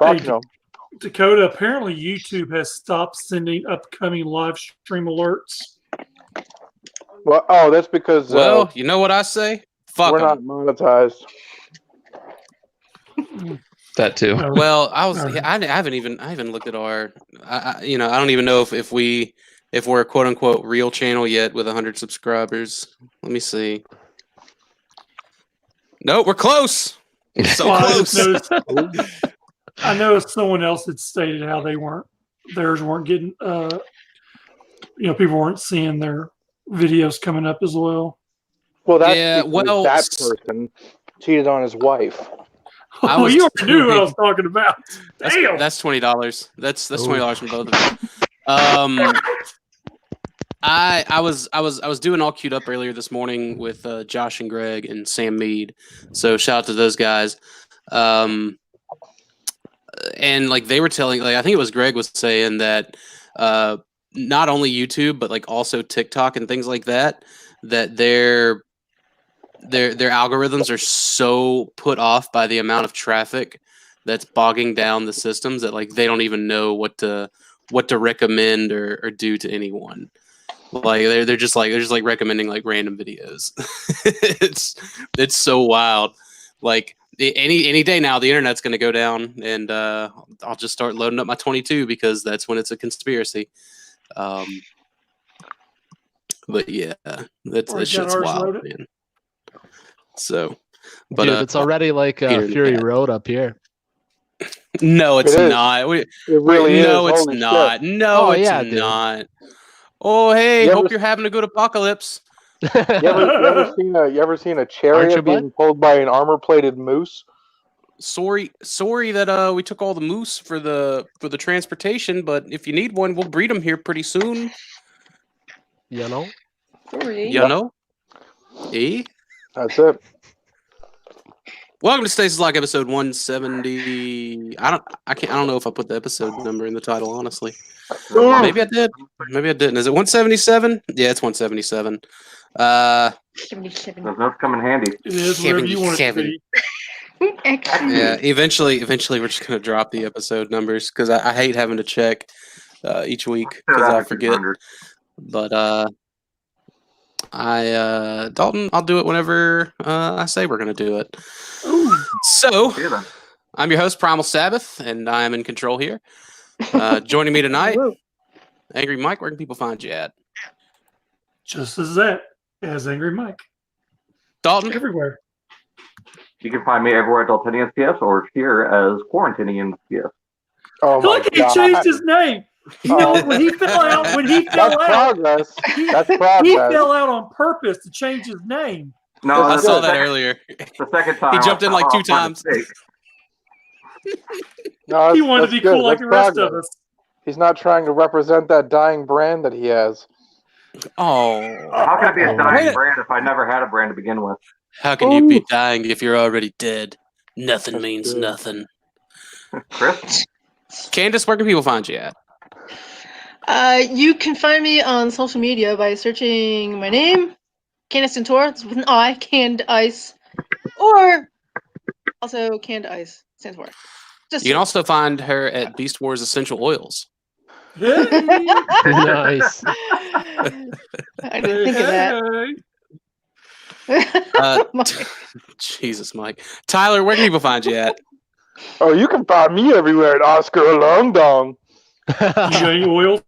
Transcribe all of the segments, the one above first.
Fuck no. Dakota, apparently YouTube has stopped sending upcoming live stream alerts. Well, that's because you know what I say? Fuck we're 'em. not monetized. That too. Well, I haven't even looked at our. I don't even know if we're a quote unquote real channel yet with 100 subscribers. Let me see. No, we're close. We're so close. I noticed someone else had stated how theirs weren't getting, people weren't seeing their videos coming up as well. Well, that's because that person cheated on his wife. You already knew what I was talking about. Damn. That's $20. That's $20 from both of them. I was doing all queued up earlier this morning with Josh and Greg and Sam Mead. So shout out to those guys. And like they were telling, like I think it was Greg was saying that not only YouTube but like also TikTok and things like that their algorithms are so put off by the amount of traffic that's bogging down the systems that like they don't even know what to recommend or do to anyone. Like they're just recommending like random videos. it's so wild. Like any day now, the internet's going to go down, and I'll just start loading up my 22 because that's when it's a conspiracy. But yeah, that's shit's wild, man. So, but dude, it's already like Fury Road up here. No, it's not. It really is. No, it's Holy not. shit. No, it's not. Oh, hey, hope you're having a good apocalypse. You ever seen a chariot being pulled by an armor-plated moose? Sorry that we took all the moose for the transportation, but if you need one, we'll breed them here pretty soon. You know? Sorry. You know? Eh? That's it. Welcome to Stasis Lock episode 170. I don't know if I put the episode number in the title, honestly. Maybe I did. Maybe I didn't. Is it 177? Yeah, it's 177. 77. Those come in handy. It is whatever you want it to be. Yeah, eventually we're just gonna drop the episode numbers because I hate having to check each week because I forget. But Dalton, I'll do it whenever I say we're gonna do it. Ooh. So I'm your host, Primal Sabbath, and I am in control here. Joining me tonight, Angry Mike. Where can people find you at? Just as that, as Angry Mike. Dalton? Everywhere. You can find me everywhere at Daltonian CS or here as Quarantinian CS. Oh my Look, he changed his name. You know, when he fell out, That's progress. That's progress. He fell out on purpose to change his name. No, I saw that earlier. The second time. He jumped in like 2 times. No, He wanted to be good. cool like That's the rest progress. of us. He's not trying to represent that dying brand that he has. Oh. How can it be a dying brand if I never had a brand to begin with? How can you be dying if you're already dead? Nothing means nothing. Chris? Candace, where can people find you at? You can find me on social media by searching my name, Candace Centor, it's with an I, Canned Ice, or also Canned Ice stands for. You can also find her at Beast Wars Essential Oils. Nice. I didn't think of that. Jesus, Mike. Tyler, where can people find you at? Oh, you can find me everywhere at Oscar Long Dong. You got any oils?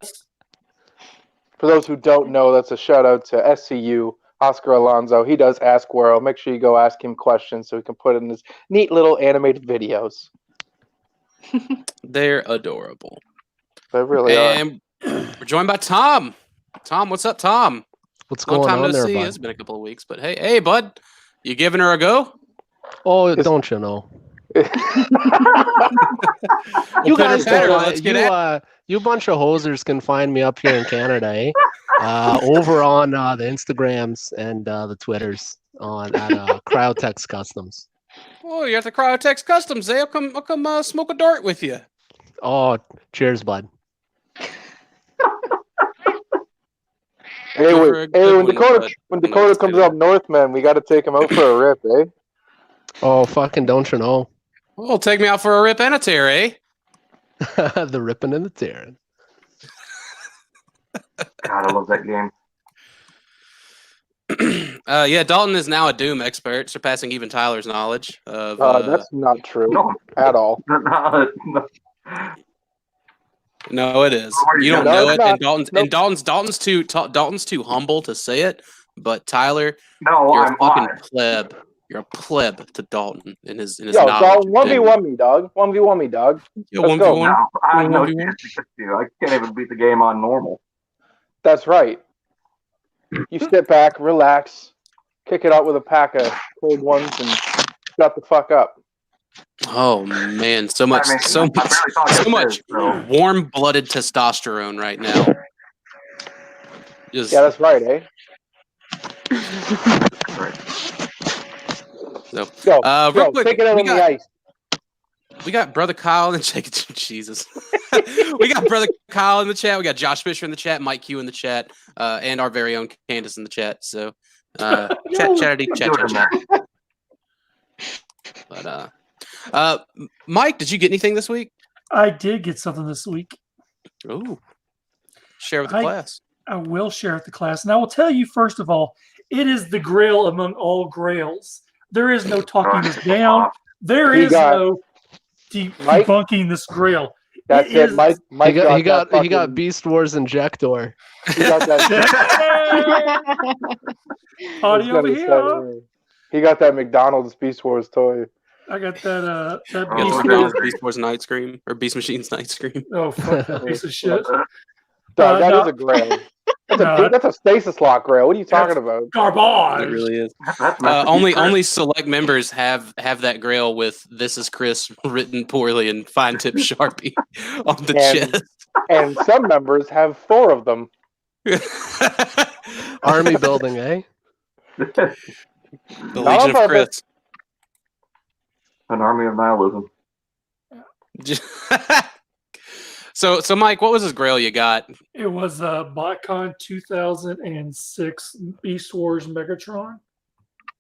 For those who don't know, that's a shout out to SCU, Oscar Alonso. He does Ask World. Make sure you go ask him questions so he can put it in his neat little animated videos. They're adorable. They really are. And we're joined by Tom. Tom, what's up, Tom? What's Long going time on no there, see. bud? It's been a couple of weeks, but hey, bud, you giving her a go? Oh, don't you know? We'll You put her guys, better. Let's get at you bunch of hosers can find me up here in Canada, eh? Over on the Instagrams and the Twitters at Cryotex Customs. Oh, you're at the Cryotex Customs, eh? I'll come smoke a dart with you. Oh, cheers, bud. Hey, You're a good when one, Dakota bud. when No, Dakota just comes kidding. up north, man, we got to take him out for a rip, eh? Oh, fucking don't you know? Well, take me out for a rip and a tear, eh? The ripping and the tearing. God, I love that game. Yeah, Dalton is now a Doom expert, surpassing even Tyler's knowledge of. That's not true No. at all. No. No, it is. Where You you don't go? know No, it, it's and not. Dalton's too humble to say it. But Tyler, No, you're I'm a fucking on. pleb. You're a pleb to Dalton in his Yo, knowledge. Dalton, 1v1 me, dog. 1v1 me, dog. Yo, Let's go. 1v1. No, I have no 1v1. chance against you. I can't even beat the game on normal. That's right. You sit back, relax, kick it out with a pack of cold ones, and shut the fuck up. Oh man, so much, I mean, so I much, barely thought so this much is, so. warm-blooded testosterone right now. Just Yeah, that's right, eh? Right. so. Yo, Real quick, take it out on the ice. we got brother Kyle in the chat. Jesus, we got brother Kyle in the chat. We got Josh Fisher in the chat, Mike Q in the chat, and our very own Candace in the chat. So, chat. But Mike, did you get anything this week? I did get something this week. Oh, share with the class. I will share with the class. And I will tell you, first of all, it is the grail among all grails. There is no talking this down. There is no debunking this grail. That's it. Mike he got Beast Wars Injector. He got that. Party over here. He got that McDonald's Beast Wars toy. I got that Beast Wars Night Scream or Beast Machines Night Scream. Oh, fuck that piece of shit. Dog, that is a grail. That's a stasis lock grail. What are you talking about? Garbage. It really is. Only select members have that grail with "This is Chris" written poorly in fine tip Sharpie on the chest. And some members have 4 of them. Army building, eh? The Legion of Chris. An army of nihilism. So Mike, what was this grail you got? It was Botcon 2006 Beast Wars Megatron.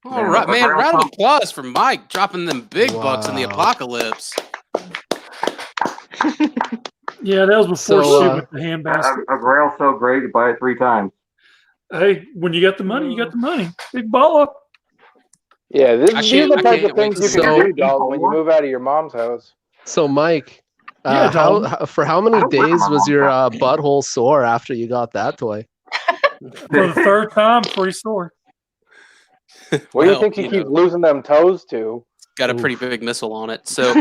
All right, man. Round of applause for Mike dropping them big bucks in the apocalypse. Yeah, that was before shit with the handbasket. A grail so great, you buy it 3 times. Hey, when you got the money, you got the money. Big baller. Yeah, these are the type of things you can do, dog, when you move out of your mom's house. So, Mike, for how many days was your butthole sore after you got that toy? For the 3rd time, pretty sore. What do you think he keeps losing them toes to? Got a pretty big missile on it. So,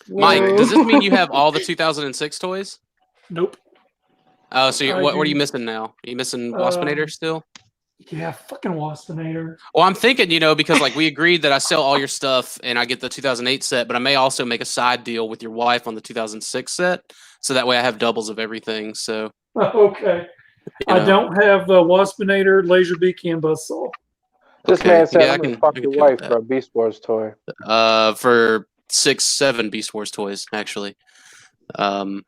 Mike, does this mean you have all the 2006 toys? Nope. Oh, so what are you missing now? Are you missing Waspinator still? Yeah, fucking Waspinator. Well, I'm thinking, because like we agreed that I sell all your stuff and I get the 2008 set, but I may also make a side deal with your wife on the 2006 set, so that way I have doubles of everything. So okay, I don't have the Waspinator, Laserbeak, and Buzzsaw. This man said, "I'm gonna fuck your wife for a Beast Wars toy." For 6-7 Beast Wars toys, actually. Tell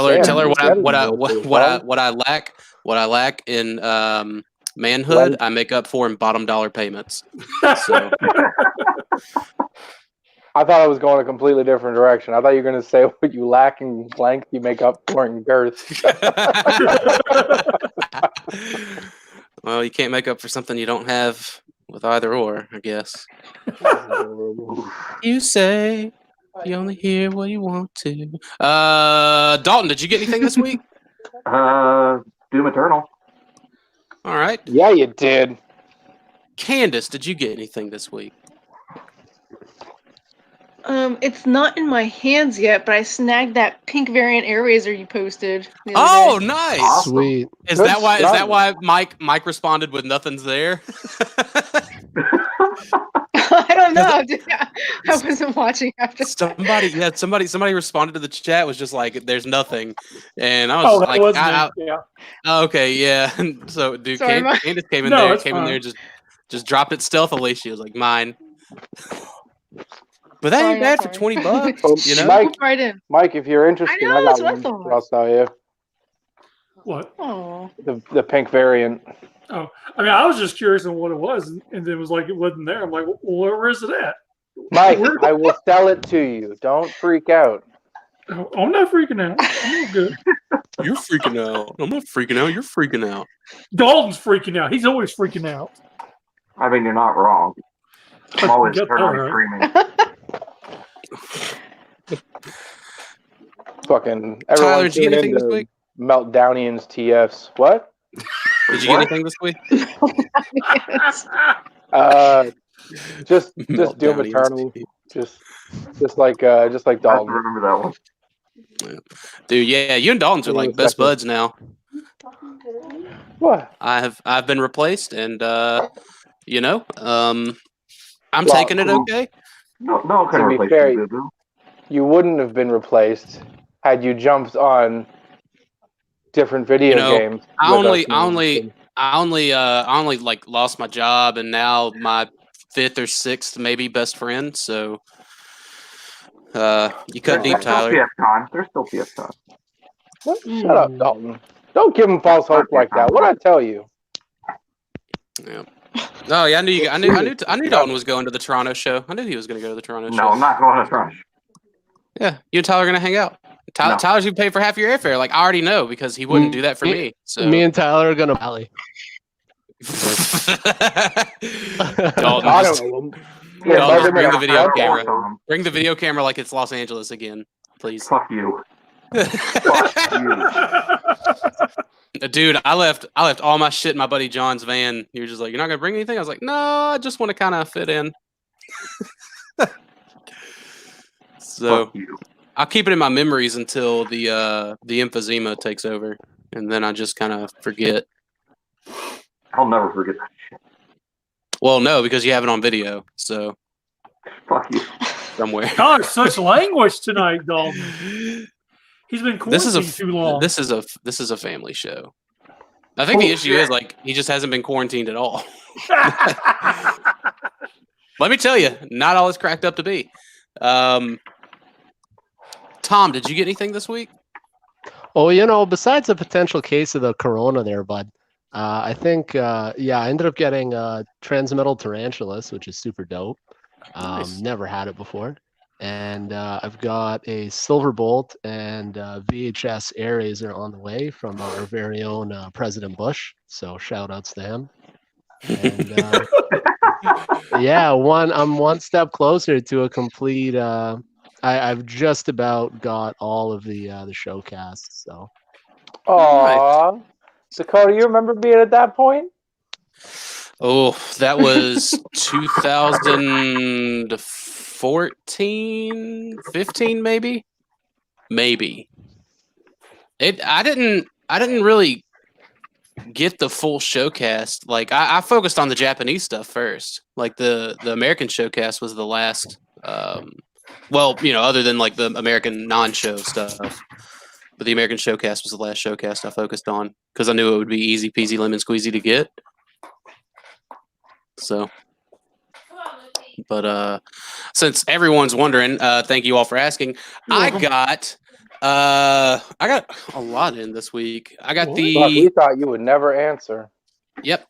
her what I lack in manhood. I make up for in bottom dollar payments. So. I thought I was going a completely different direction. I thought you were going to say what you lack in length, you make up for in girth. Well, you can't make up for something you don't have with either or, I guess. You say you only hear what you want to. Dalton, did you get anything this week? Doom Eternal. All right. Yeah, you did. Candace, did you get anything this week? It's not in my hands yet, but I snagged that pink variant air razor you posted. Oh, nice! Awesome. Sweet. Is that why Mike responded with nothing's there? I don't know. I wasn't watching after. Somebody responded to the chat, was just like, "There's nothing," and I was like, "Okay, yeah." And so, dude, Sorry, Candace came in there, just dropped it stealthily. She was like, "Mine." But that ain't bad for $20, you know. Mike, if you're interested, I got one. I'll sell you. What? Oh. The pink variant. Oh, I mean, I was just curious on what it was, and it was like it wasn't there. I'm like, well, where is it at? Mike, I will sell it to you. Don't freak out. Oh, I'm not freaking out. I'm all good. You're freaking out. I'm not freaking out. You're freaking out. Dalton's freaking out. He's always freaking out. I mean, you're not wrong. I'm always Get eternally that, screaming. Fucking Tyler, everyone did you get anything this into week? Meltdownians TFs. What? Did you get anything this week? Just Meltdownians Doom Eternal. TF. Just like I have to Dalton. remember that one. Dude, yeah, you and Dalton's are like best buds now. What? I've been replaced, and I'm taking it okay. No one can To be replace fair, you, Boo-Boo. You wouldn't have been replaced had you jumped on different video games. I only like lost my job, and now my 5th or 6th maybe best friend. So you cut deep, Tyler. There's still PF time. What? Shut up, Dalton. Don't give him false hope like that. What'd I tell you? Yeah. Oh yeah, I knew Dalton was going to the Toronto show. I knew he was going to go to the Toronto show. No, I'm not going to Toronto. Yeah, you and Tyler are going to hang out. Tyler's going to pay for half your airfare. Like, I already know because he wouldn't do that for me. So Me and Tyler are going to rally. Dalton, I just, don't know. Dalton, just bring the video Fuck camera. you. Bring the video camera like it's Los Angeles again, please. Fuck you. Fuck you. Dude, I left all my shit in my buddy John's van. He was just like, "You're not going to bring anything?" I was like, "No, I just want to kind of fit in." So Fuck you. I'll keep it in my memories until the emphysema takes over, and then I just kind of forget. I'll never forget that shit. Well, no, because you have it on video, so Fuck you. somewhere. Gosh, such language tonight, Dalton. He's been quarantined too long. This is a family show. I think the issue is like he just hasn't been quarantined at all. Let me tell you, not all it's cracked up to be. Tom, did you get anything this week? Oh, besides a potential case of the corona there, bud, I think, I ended up getting transmetal tarantulas, which is super dope. Nice. Never had it before. And I've got a silver bolt and VHS air razor on the way from our very own President Bush. So shout outs to him. And I'm one step closer to a complete. I've just about got all of the showcasts. So. Aww. Dakota, you remember being at that point? Oh, that was 2014, 15, maybe. I didn't really get the full showcast. Like I focused on the Japanese stuff first. Like the American showcast was the last. Other than like the American non-show stuff. But the American showcast was the last showcast I focused on because I knew it would be easy peasy lemon squeezy to get. So, but since everyone's wondering, thank you all for asking. I got a lot in this week. I got Fuck, we thought you would never answer. Yep,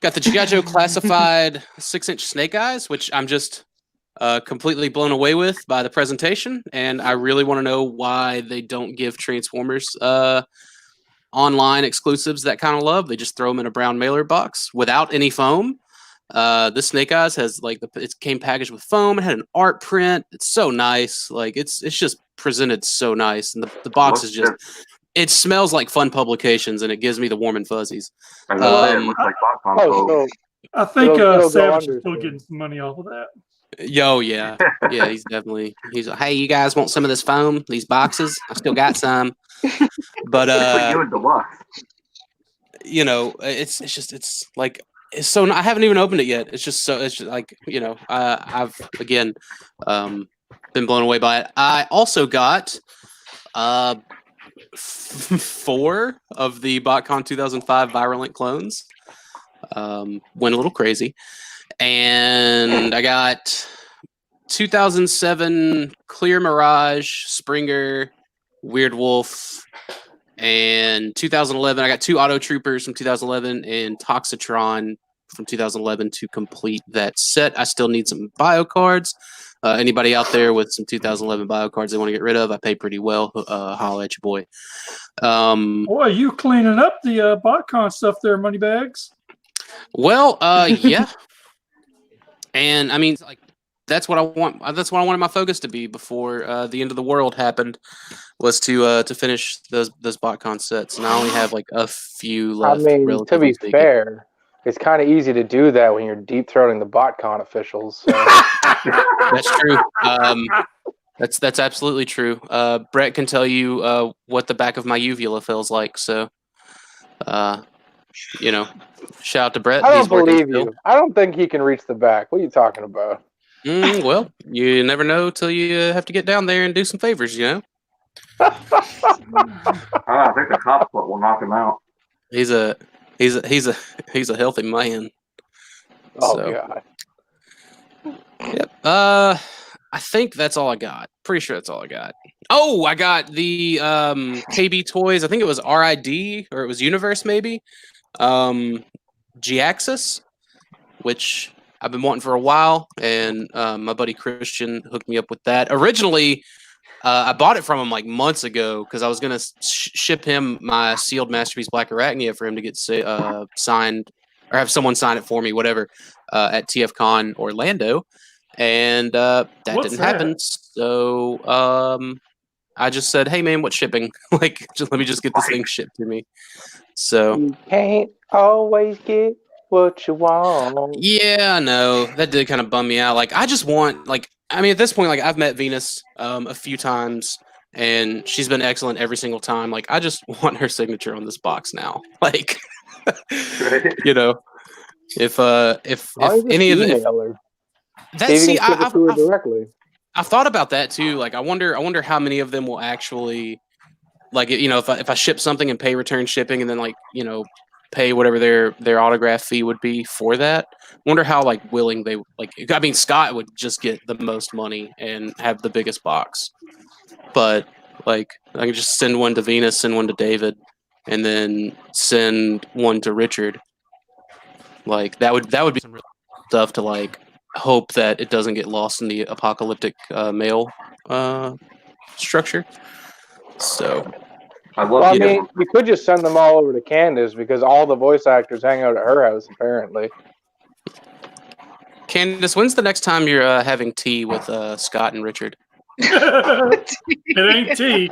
got the G.I. Joe Classified 6-inch Snake Eyes, which I'm just completely blown away with by the presentation, and I really want to know why they don't give Transformers online exclusives that kind of love. They just throw them in a brown mailer box without any foam. This Snake Eyes has it came packaged with foam. It had an art print. It's so nice. Like it's just presented so nice, and the box is just. It smells like fun publications, and it gives me the warm and fuzzies. It looks like Botcon. I think it'll Savage is still getting some money off of that. Yo, yeah, he's like, hey, you guys want some of this foam? These boxes, I still got some. But you and Deluxe. It's like it's so. I haven't even opened it yet. It's just like I've again been blown away by it. I also got 4 of the Botcon 2005 Virulent clones. Went a little crazy. And I got 2007 Clear Mirage, Springer, Weird Wolf, and 2011. I got 2 Auto Troopers from 2011 and Toxitron from 2011 to complete that set. I still need some bio cards. Anybody out there with some 2011 bio cards they want to get rid of? I pay pretty well. Holla at your boy. Boy, you cleaning up the Botcon stuff there, Moneybags. Well, yeah. And I mean, like, that's what I want. That's what I wanted my focus to be before the end of the world happened, was to finish those Botcon sets. And I only have like a few left. I mean, to be fair, it's kind of easy to do that when you're deep throating the Botcon officials. So. That's true. That's absolutely true. Brett can tell you what the back of my uvula feels like. So, shout out to Brett. I don't believe you. I don't think he can reach the back. What are you talking about? Well, you never know till you have to get down there and do some favors, you know? I think the top foot will knock him out. He's a healthy man. Oh, God. Yep. I think that's all I got. Pretty sure that's all I got. Oh, I got the KB Toys. I think it was RID or it was Universe maybe. G-Axis, which I've been wanting for a while, and my buddy Christian hooked me up with that. Originally, I bought it from him like months ago because I was gonna ship him my sealed Masterpiece Black Arachnia for him to get signed or have someone sign it for me, whatever, at TFCon Orlando, and that didn't happen. So I just said, "Hey man, what's shipping? Like, let me just get this thing shipped to me." So you can't always get what you want. Yeah, no, that did kind of bum me out. Like, I just want, like, I mean, at this point, like, I've met Venus a few times, and she's been excellent every single time. Like, I just want her signature on this box now. Like, you know, if any of the I've thought about that too. Like, I wonder how many of them will actually, like, you know, if I ship something and pay return shipping, and then, like, you know, pay whatever their autograph fee would be for that. Wonder how, like, willing they, like, I mean, Scott would just get the most money and have the biggest box, but, like, I could just send one to Venus, send one to David, and then send one to Richard. Like, that would be some real stuff to, like, hope that it doesn't get lost in the apocalyptic mail structure. So I mean, you could just send them all over to Candace because all the voice actors hang out at her house, apparently. Candace, when's the next time you're having tea with Scott and Richard? It ain't tea.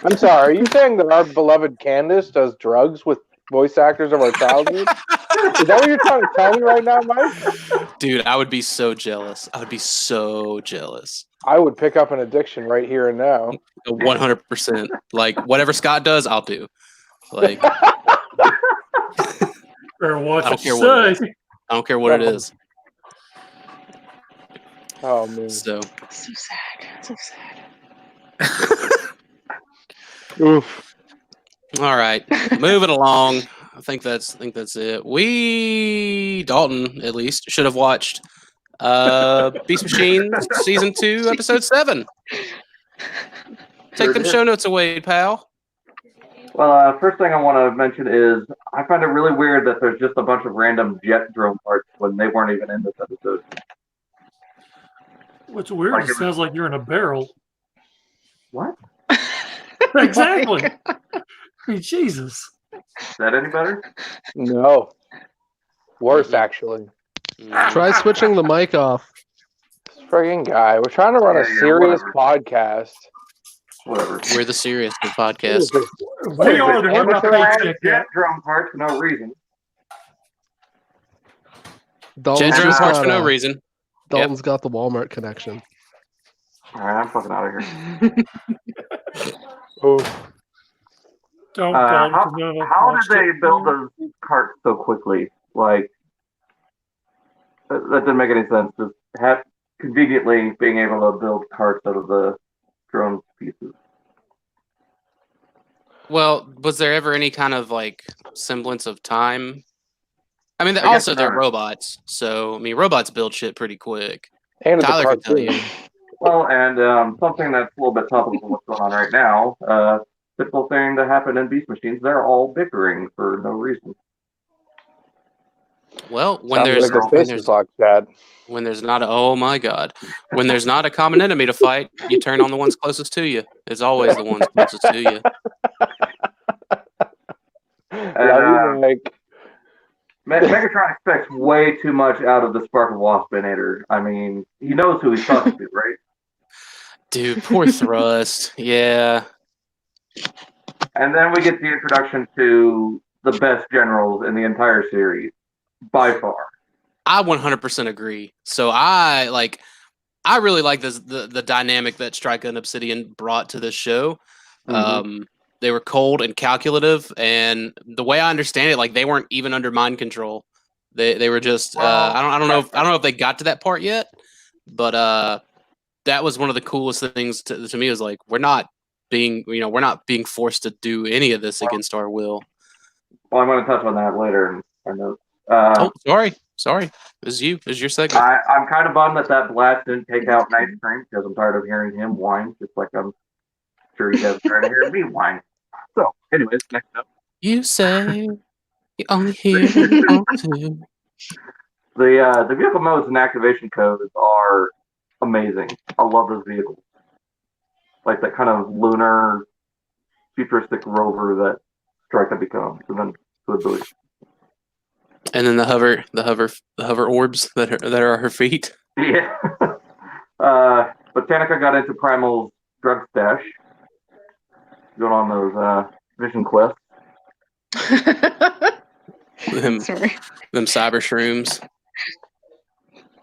I'm sorry, are you saying that our beloved Candace does drugs with voice actors of our childhood? Is that what you're trying to tell me right now, Mike? Dude, I would be so jealous. I would be so jealous. I would pick up an addiction right here and now. 100%. Like, whatever Scott does, I'll do. Like, or what I don't care what it is. I don't care what it is. Oh man. So sad. So sad. Oof. All right. Moving along. I think that's it. Dalton at least should have watched Beast Machine Season 2, Episode 7. Take them show notes away, pal. Well, first thing I want to mention is I find it really weird that there's just a bunch of random jet drone parts when they weren't even in this episode. What's weird? Like, it sounds like you're in a barrel. What? Exactly. I mean, Jesus. Is that any better? No. Worse, actually. Try switching the mic off. This friggin' guy. We're trying to run a serious podcast. Whatever. We're the serious podcast. We are the jet drone parts for no reason. Jet drone parts for no reason. Dalton's got the Walmart connection. All right, I'm fucking out of here. Oh. How did they build those carts so quickly? Like, that didn't make any sense. Just conveniently being able to build carts out of the drone pieces. Well, was there ever any kind of, like, semblance of time? I mean, they're robots, so I mean, robots build shit pretty quick. And Tyler can tell you. Well, and something that's a little bit topical from what's going on right now. typical thing that happened in Beast Machines. They're all bickering for no reason. Well, Sounds like a Stasis lock, Chad. when there's not a, oh my god, when there's not a common enemy to fight, you turn on the ones closest to you. It's always the ones closest to you. And, Megatron expects way too much out of the Spark of Waspinator. I mean, he knows who he's talking to, right? Dude, poor Thrust. Yeah. And then we get the introduction to the best generals in the entire series, by far. I 100% agree. So I really like the dynamic that Strike and Obsidian brought to this show. Mm-hmm. They were cold and calculative, and the way I understand it, like they weren't even under mind control. They were just I don't know if they got to that part yet, but that was one of the coolest things to me. Was like we're not being forced to do any of this against our will. Well, I'm going to touch on that later. I know. Sorry. It was your segment. I'm kind of bummed that blast didn't take out Nice Cream because I'm tired of hearing him whine, just like I'm sure you guys are tired of hearing me whine. So, anyways, next up. You say you only hear two. The vehicle modes and activation codes are amazing. I love those vehicles. Like that kind of lunar, futuristic rover that Strika becomes, and then the ability. And then the hover orbs that are her feet. Yeah. Botanica got into Primal's drug stash. Going on those mission quests. Sorry. Them cyber shrooms.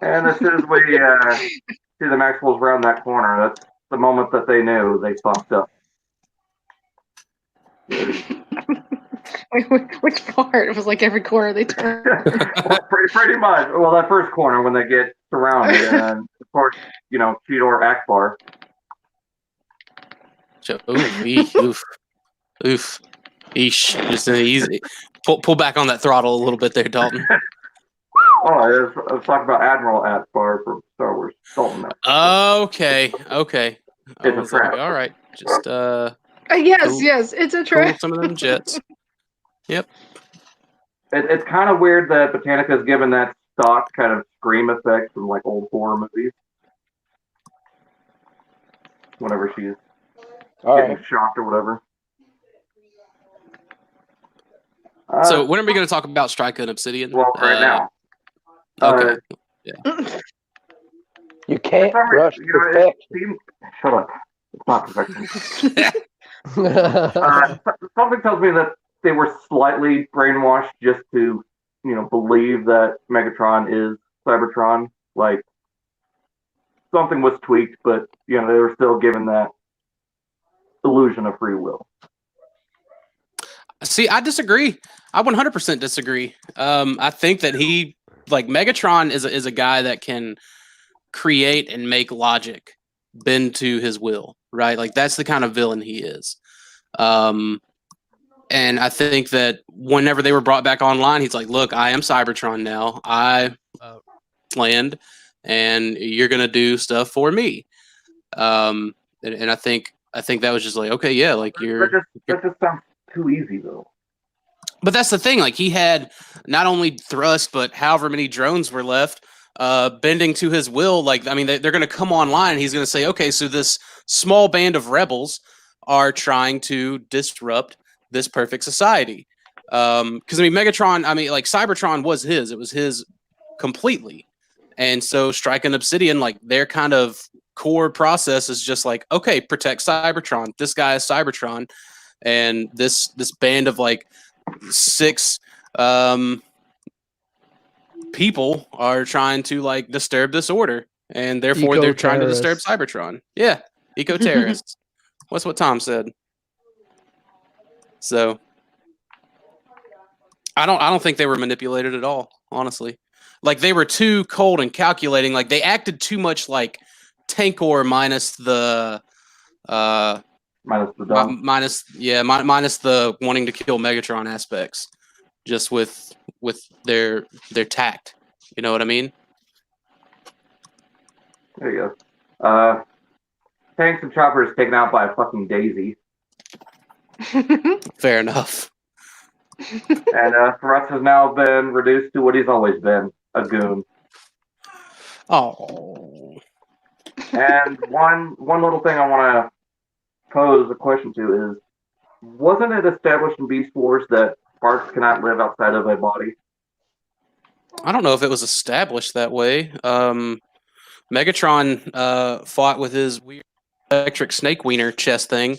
And as soon as we see the Maxwells round that corner, that's the moment that they knew they fucked up. Which part? It was like every corner they turned. Well, pretty much. Well, that first corner when they get surrounded, and of course, Cheetor Akbar. Oof. Eesh. Just easy. Pull back on that throttle a little bit there, Dalton. Oh, I was talking about Admiral Akbar from Star Wars. Dalton. Okay. It's a trap. All right. Just yes, it's a trap. Some of them jets. Yep. It's kind of weird that Botanica is given that stock kind of scream effect from like old horror movies. Whenever she's getting shocked or whatever. So when are we going to talk about Strika and Obsidian? Well, right now. Okay. Yeah. You can't rush perfection. Shut up. It's not perfection. Something tells me that they were slightly brainwashed just to, believe that Megatron is Cybertron. Like, something was tweaked, but, they were still given that illusion of free will. See, I disagree. I 100% disagree. I think that Megatron is a guy that can create and make logic bend to his will, right? Like that's the kind of villain he is. And I think that whenever they were brought back online, he's like, "Look, I am Cybertron now. I planned, and you're gonna do stuff for me." And I think that was just like, okay, yeah, like that just sounds too easy though. But that's the thing. Like he had not only thrust, but however many drones were left, bending to his will. Like, I mean, they're going to come online and he's going to say, okay, so this small band of rebels are trying to disrupt this perfect society. Because, Megatron, like Cybertron was his. It was his completely. And so Strike and Obsidian, like their kind of core process is just like, okay, protect Cybertron. This guy is Cybertron. And this band of like 6 people are trying to like disturb this order, and therefore they're trying to disturb Cybertron. Yeah, eco-terrorists. What's what Tom said. So I don't think they were manipulated at all, honestly. Like they were too cold and calculating. Like they acted too much like Tankor minus the minus the wanting to kill Megatron aspects, just with their tact. You know what I mean? There you go. Tanks and choppers taken out by a fucking daisy. Fair enough. And Thrust has now been reduced to what he's always been, a goon. Oh. And one little thing I want to pose a question to is, wasn't it established in Beast Wars that sparks cannot live outside of a body? I don't know if it was established that way. Megatron fought with his weird electric snake wiener chest thing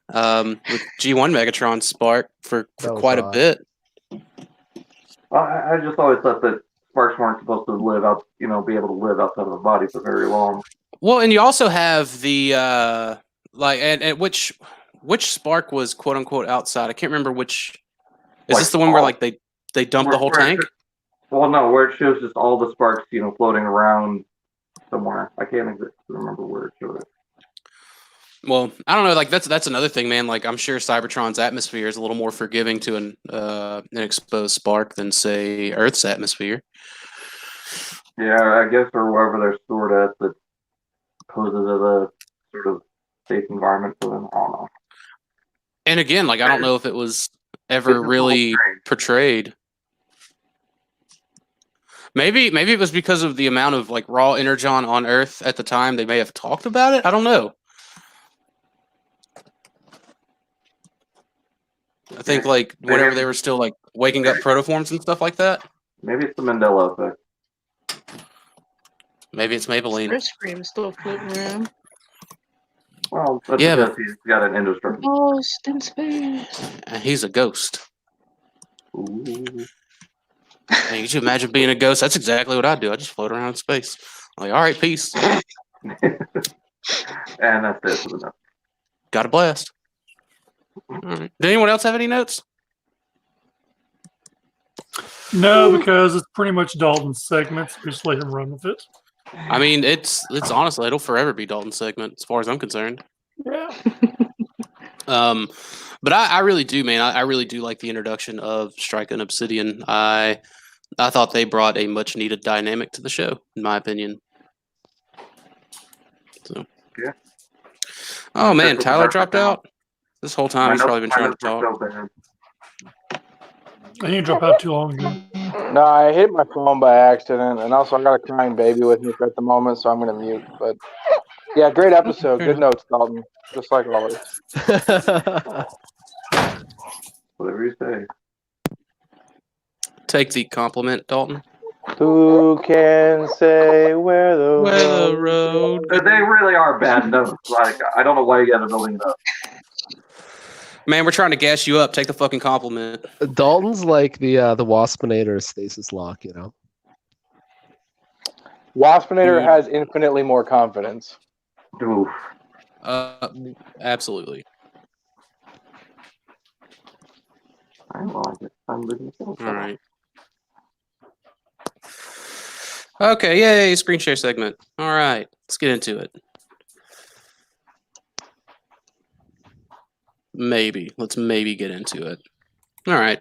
with G1 Megatron spark for quite a bit. I just always thought that sparks weren't supposed to live out, be able to live outside of a body for very long. Well, and you also have the and which spark was quote unquote outside. I can't remember which. Is this the one where they dump the whole tank? Well, no, where it shows just all the sparks, floating around somewhere. I can't remember where it showed it. Well, I don't know. That's another thing, man. I'm sure Cybertron's atmosphere is a little more forgiving to an exposed spark than, say, Earth's atmosphere. Yeah, I guess, or wherever they're stored at, that poses as a sort of safe environment for them. I don't know. And again, I don't know if it was ever really portrayed. Maybe it was because of the amount of raw energon on Earth at the time. They may have talked about it. I don't know. I think whenever they were still waking up protoforms and stuff like that. Maybe it's the Mandela effect. Maybe it's Maybelline. Starscream still floating around. Well, that's because he's got an indestructible. Ghost in space. He's a ghost. Ooh. Hey, could you imagine being a ghost? That's exactly what I do. I just float around in space. I'm all right, peace. And that's it. Got a blast. All right. Did anyone else have any notes? No, because it's pretty much Dalton's segment. So just let him run with it. I mean, it's honestly, it'll forever be Dalton's segment as far as I'm concerned. Yeah. But I really do, man. I really do like the introduction of Strike and Obsidian. I thought they brought a much needed dynamic to the show, in my opinion. So. Yeah. Oh man, Tyler dropped out. This whole time he's probably been trying to talk. I didn't drop out too long ago. No, I hit my phone by accident, and also I got a crying baby with me at the moment, so I'm going to mute. But yeah, great episode. Good notes, Dalton. Just like always. Whatever you say. Take the compliment, Dalton. Who can say where the road? They really are bad notes. I don't know why you guys are building it up. Man, we're trying to gas you up. Take the fucking compliment. Dalton's like the Waspinator Stasis Lock, Waspinator has infinitely more confidence. Oof. Absolutely. I like it. I'm looking All right. Okay, yay, screen share segment. All right, let's get into it. Let's maybe get into it. All right.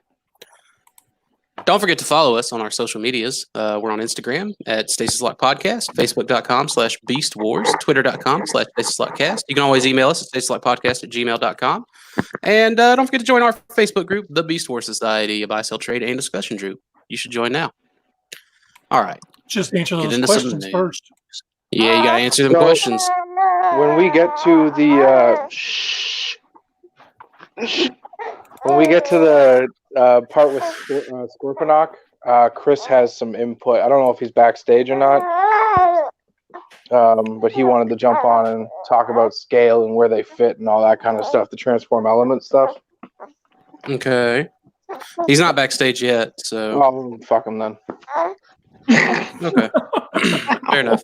Don't forget to follow us on our social medias. We're on Instagram at StasisLockPodcast, Facebook.com/BeastWars, Twitter.com/StasisLockCast. You can always email us at StasisLockPodcast@gmail.com. And don't forget to join our Facebook group, the Beast Wars Society, a buy, sell, trade, and discussion group. You should join now. All right. Just answer those questions first. Yeah, you got to answer them questions. When we get to the part with Scorponok, Chris has some input. I don't know if he's backstage or not, but he wanted to jump on and talk about scale and where they fit and all that kind of stuff, the transform element stuff. Okay. He's not backstage yet, so... Oh, fuck him then. Okay. Fair enough.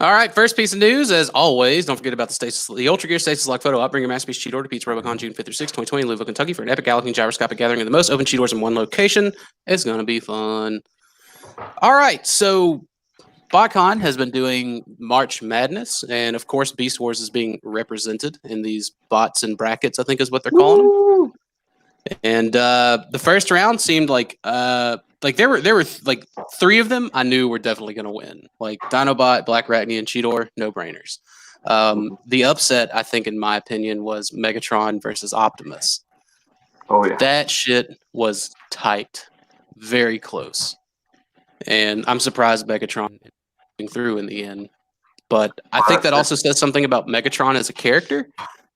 All right, first piece of news, as always, don't forget about the Ultra Gear Stasis Lock photo. Upbring your masterpiece cheat order, Pete's Robocon, June 5th through 6th, 2020 in Louisville, Kentucky for an epic galloping gyroscopic gathering of the most open cheat orders in one location. It's going to be fun. All right, so Botcon has been doing March Madness, and of course, Beast Wars is being represented in these bots and brackets, I think is what they're calling them. And the first round seemed like there were like three of them I knew were definitely going to win. Like Dinobot, Black Ratney, and Cheetor, no brainers. The upset, I think, in my opinion, was Megatron versus Optimus. Oh yeah. That shit was tight, very close, and I'm surprised Megatron came through in the end. But I think that also says something about Megatron as a character.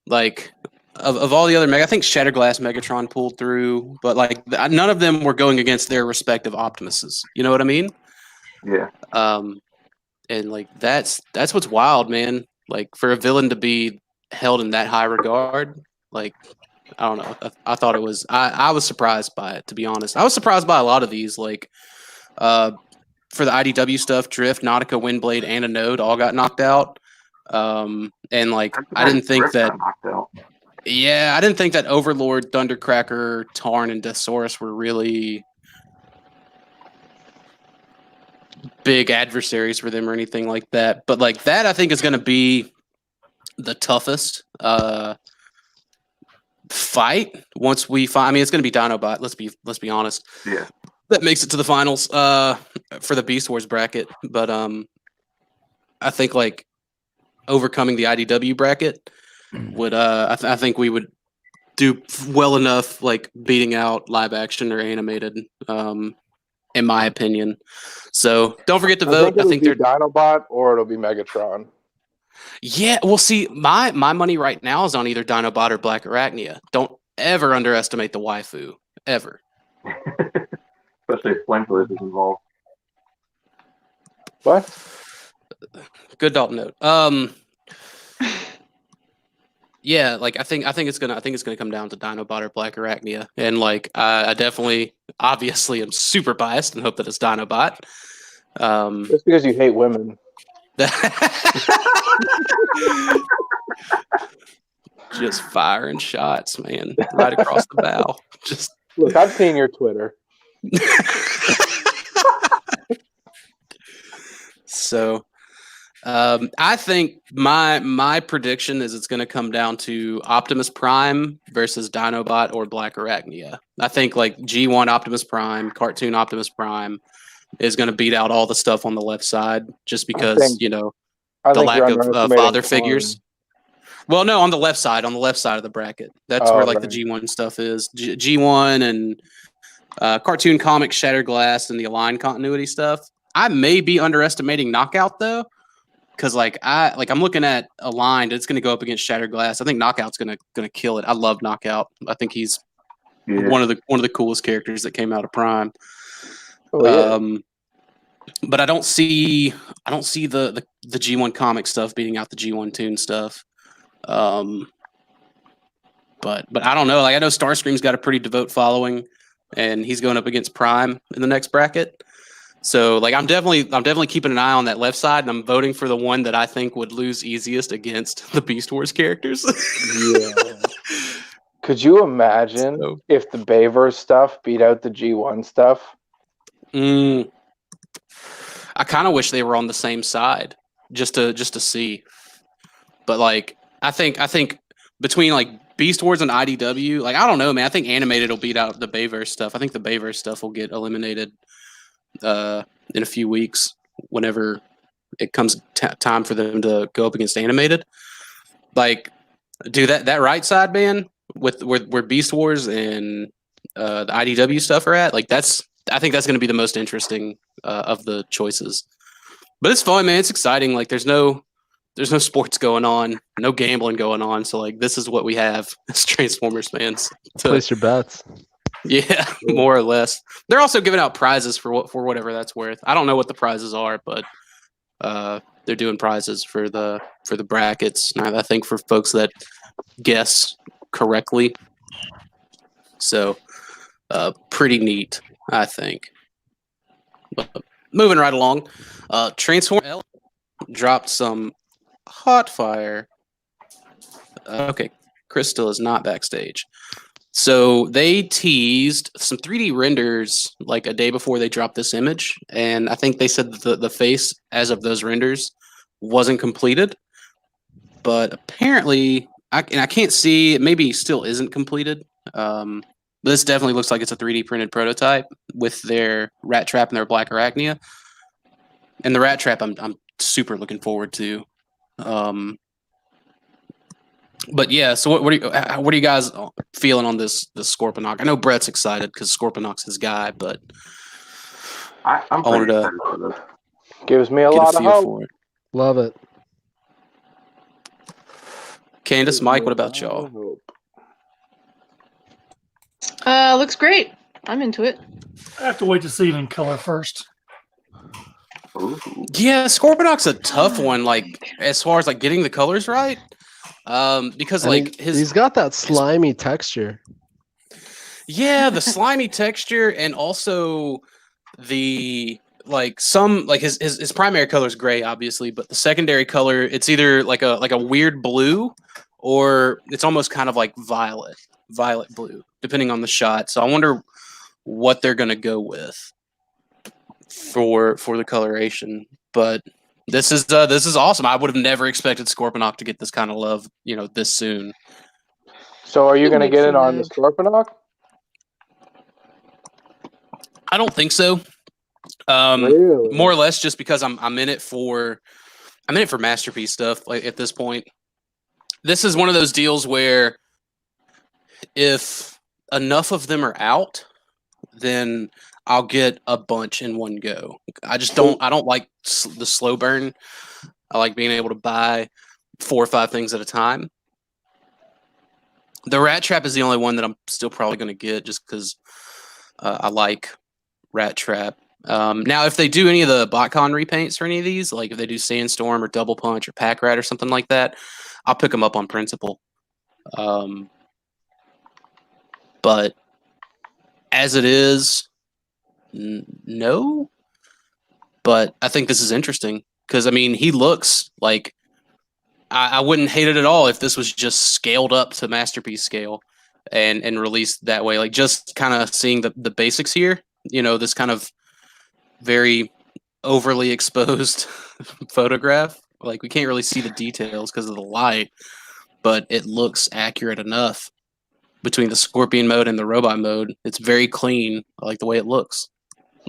Like, of all the other I think Shatterglass Megatron pulled through, but like none of them were going against their respective Optimuses. You know what I mean? Yeah. And like that's what's wild, man. Like for a villain to be held in that high regard, like I don't know. I thought it was. I was surprised by it, to be honest. I was surprised by a lot of these, like for the IDW stuff, Drift, Nautica, Windblade, and a Node all got knocked out. And like I didn't think that. Yeah, I didn't think that Overlord, Thundercracker, Tarn, and Deathsaurus were really big adversaries for them or anything like that. But like that, I think is going to be the toughest fight once we find. I mean, it's going to be Dinobot. Let's be honest. Yeah, that makes it to the finals for the Beast Wars bracket. But I think like overcoming the IDW bracket would I think we would do well enough, like beating out live action or animated, in my opinion. So don't forget to vote. I think they're Dinobot or it'll be Megatron. Yeah, well, see, my money right now is on either Dinobot or Black Arachnia. Don't ever underestimate the waifu, ever. Especially if Flameblade is involved. What? Good Dalton note. Yeah, like I think it's gonna come down to Dinobot or Black Arachnia, and like I definitely, obviously, am super biased and hope that it's Dinobot. Just because you hate women. Just firing shots, man, right across the bow. Just look, I've seen your Twitter. So, I think my prediction is it's going to come down to Optimus Prime versus Dinobot or Black Arachnia. I think like G1 Optimus Prime, cartoon Optimus Prime is going to beat out all the stuff on the left side, just because the lack of father figures. Well, no, on the left side of the bracket. That's where like the G1 stuff is. G1 and cartoon comic Shatterglass and the Aligned continuity stuff. I may be underestimating Knockout though, because I'm looking at Aligned. It's going to go up against Shatterglass. I think Knockout's going to kill it. I love Knockout. I think he's one of the coolest characters that came out of Prime. Oh, yeah. But I don't see the G1 comic stuff beating out the G1 Toon stuff. But I don't know. Like I know Starscream's got a pretty devout following, and he's going up against Prime in the next bracket. So like I'm definitely keeping an eye on that left side, and I'm voting for the one that I think would lose easiest against the Beast Wars characters. Yeah. Could you imagine if the Bayverse stuff beat out the G1 stuff? I kind of wish they were on the same side, just to see. But like I think between like Beast Wars and IDW, like I don't know, man. I think animated will beat out the Bayverse stuff. I think the Bayverse stuff will get eliminated in a few weeks whenever it comes time for them to go up against animated. Like, dude, that right side, man, with where Beast Wars and the IDW stuff are at, like I think that's going to be the most interesting of the choices. But it's fun, man. It's exciting. Like there's no sports going on, no gambling going on. So like this is what we have as Transformers fans. Place your bets. Yeah, more or less. They're also giving out prizes for whatever that's worth. I don't know what the prizes are, but they're doing prizes for the brackets. And I think for folks that guess correctly. So pretty neat, I think. But moving right along, Transform dropped some hot fire. Okay, Crystal is not backstage. So they teased some 3D renders like a day before they dropped this image, and I think they said that the face as of those renders wasn't completed, but apparently I can't see, it maybe still isn't completed. But this definitely looks like it's a 3D printed prototype with their Rat Trap and their Black Arachnia. And the Rat Trap I'm super looking forward to. But yeah, so what are you guys feeling on this Scorponok? I know Brett's excited because Scorponok's his guy, but I'm I wanted pretty to excited for this. Gives me a get lot a of feel hope. for it. Love it. Candace, Mike, what about y'all? Looks great. I'm into it. I have to wait to see it in color first. Ooh. Yeah, Scorponok's a tough one. Like as far as like getting the colors right, because And like he's got that slimy texture. Yeah, the slimy texture and also the like some like his primary color is gray, obviously, but the secondary color it's either like a weird blue or it's almost kind of like violet blue, depending on the shot. So I wonder what they're gonna go with for the coloration. But this is awesome. I would have never expected Scorponok to get this kind of love, this soon. So are you going to Makes get some in on the love. Scorponok? I don't think so. Really? More or less just because I'm in it for masterpiece stuff. Like at this point, this is one of those deals where if enough of them are out, then I'll get a bunch in one go. I don't like the slow burn. I like being able to buy 4 or 5 things at a time. The Rat Trap is the only one that I'm still probably going to get just because I like Rat Trap. Now, if they do any of the Botcon repaints for any of these, like if they do Sandstorm or Double Punch or Pack Rat or something like that, I'll pick them up on principle. But as it is, no. But I think this is interesting because, I mean, he looks like I wouldn't hate it at all if this was just scaled up to masterpiece scale and released that way. Like just kind of seeing the basics here, this kind of very overly exposed photograph. Like we can't really see the details because of the light, but it looks accurate enough between the Scorpion mode and the robot mode. It's very clean. I like the way it looks.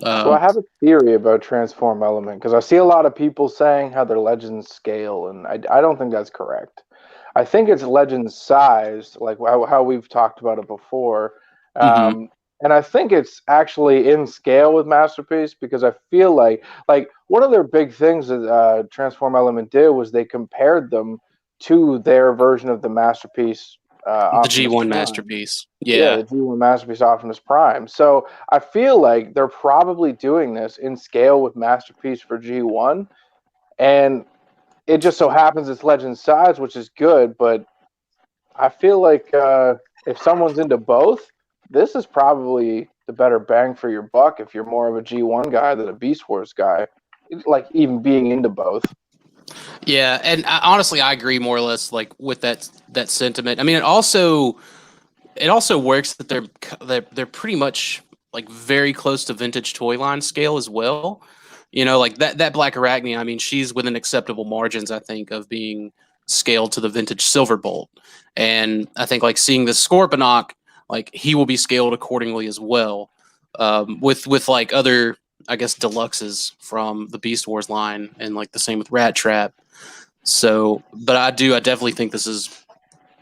So I have a theory about transform element because I see a lot of people saying how their legends scale, and I don't think that's correct. I think it's legend sized, like how we've talked about it before. Mhm. And I think it's actually in scale with Masterpiece because I feel like one of their big things that Transform Element did was they compared them to their version of the Masterpiece. The Optimus G1 Prime. Masterpiece. Yeah, Yeah. the G1 Masterpiece Optimus Prime. So I feel like they're probably doing this in scale with Masterpiece for G1, and it just so happens it's Legend size, which is good. But I feel like if someone's into both, this is probably the better bang for your buck if you're more of a G1 guy than a Beast Wars guy. Like even being into both. Yeah, and honestly, I agree more or less like with that sentiment. I mean, it also works that they're pretty much like very close to vintage toy line scale as well. Like that Black Arachne. I mean, she's within acceptable margins, I think, of being scaled to the vintage Silverbolt. And I think like seeing the Scorponok, like he will be scaled accordingly as well. With like other, I guess, deluxes from the Beast Wars line, and like the same with Rat Trap. So, but I definitely think this is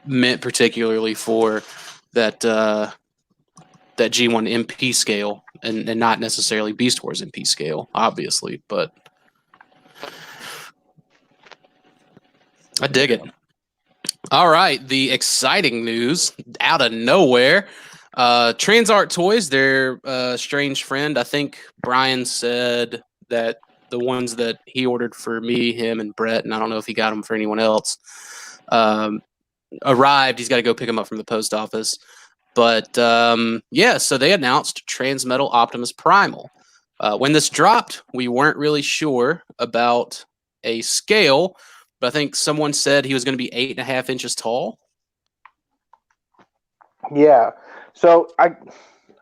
meant particularly for that G1 MP scale and not necessarily Beast Wars MP scale, obviously, but I dig it. All right, the exciting news out of nowhere. Transart Toys, their strange friend. I think Brian said that the ones that he ordered for me, him, and Brett, and I don't know if he got them for anyone else, arrived. He's got to go pick them up from the post office. But yeah, so they announced Transmetal Optimus Primal. When this dropped, we weren't really sure about a scale, but I think someone said he was going to be 8.5 inches tall. Yeah. So I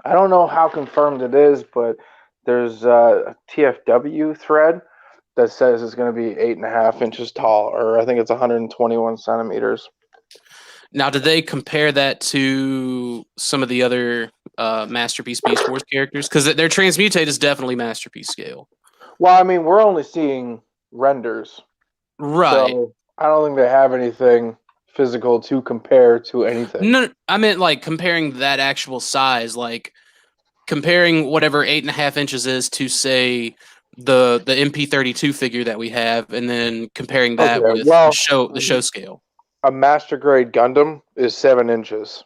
don't know how confirmed it is, but there's a TFW thread that says it's going to be 8.5 inches tall, or I think it's 121 centimeters. Now, did they compare that to some of the other Masterpiece Beast Wars characters? Because their Transmutate is definitely Masterpiece scale. Well, I mean, we're only seeing renders. Right. So I don't think they have anything physical to compare to anything. No, I meant like comparing that actual size, like comparing whatever 8.5 inches is to say the MP32 figure that we have, and then comparing that with the show scale. A master grade Gundam is 7 inches.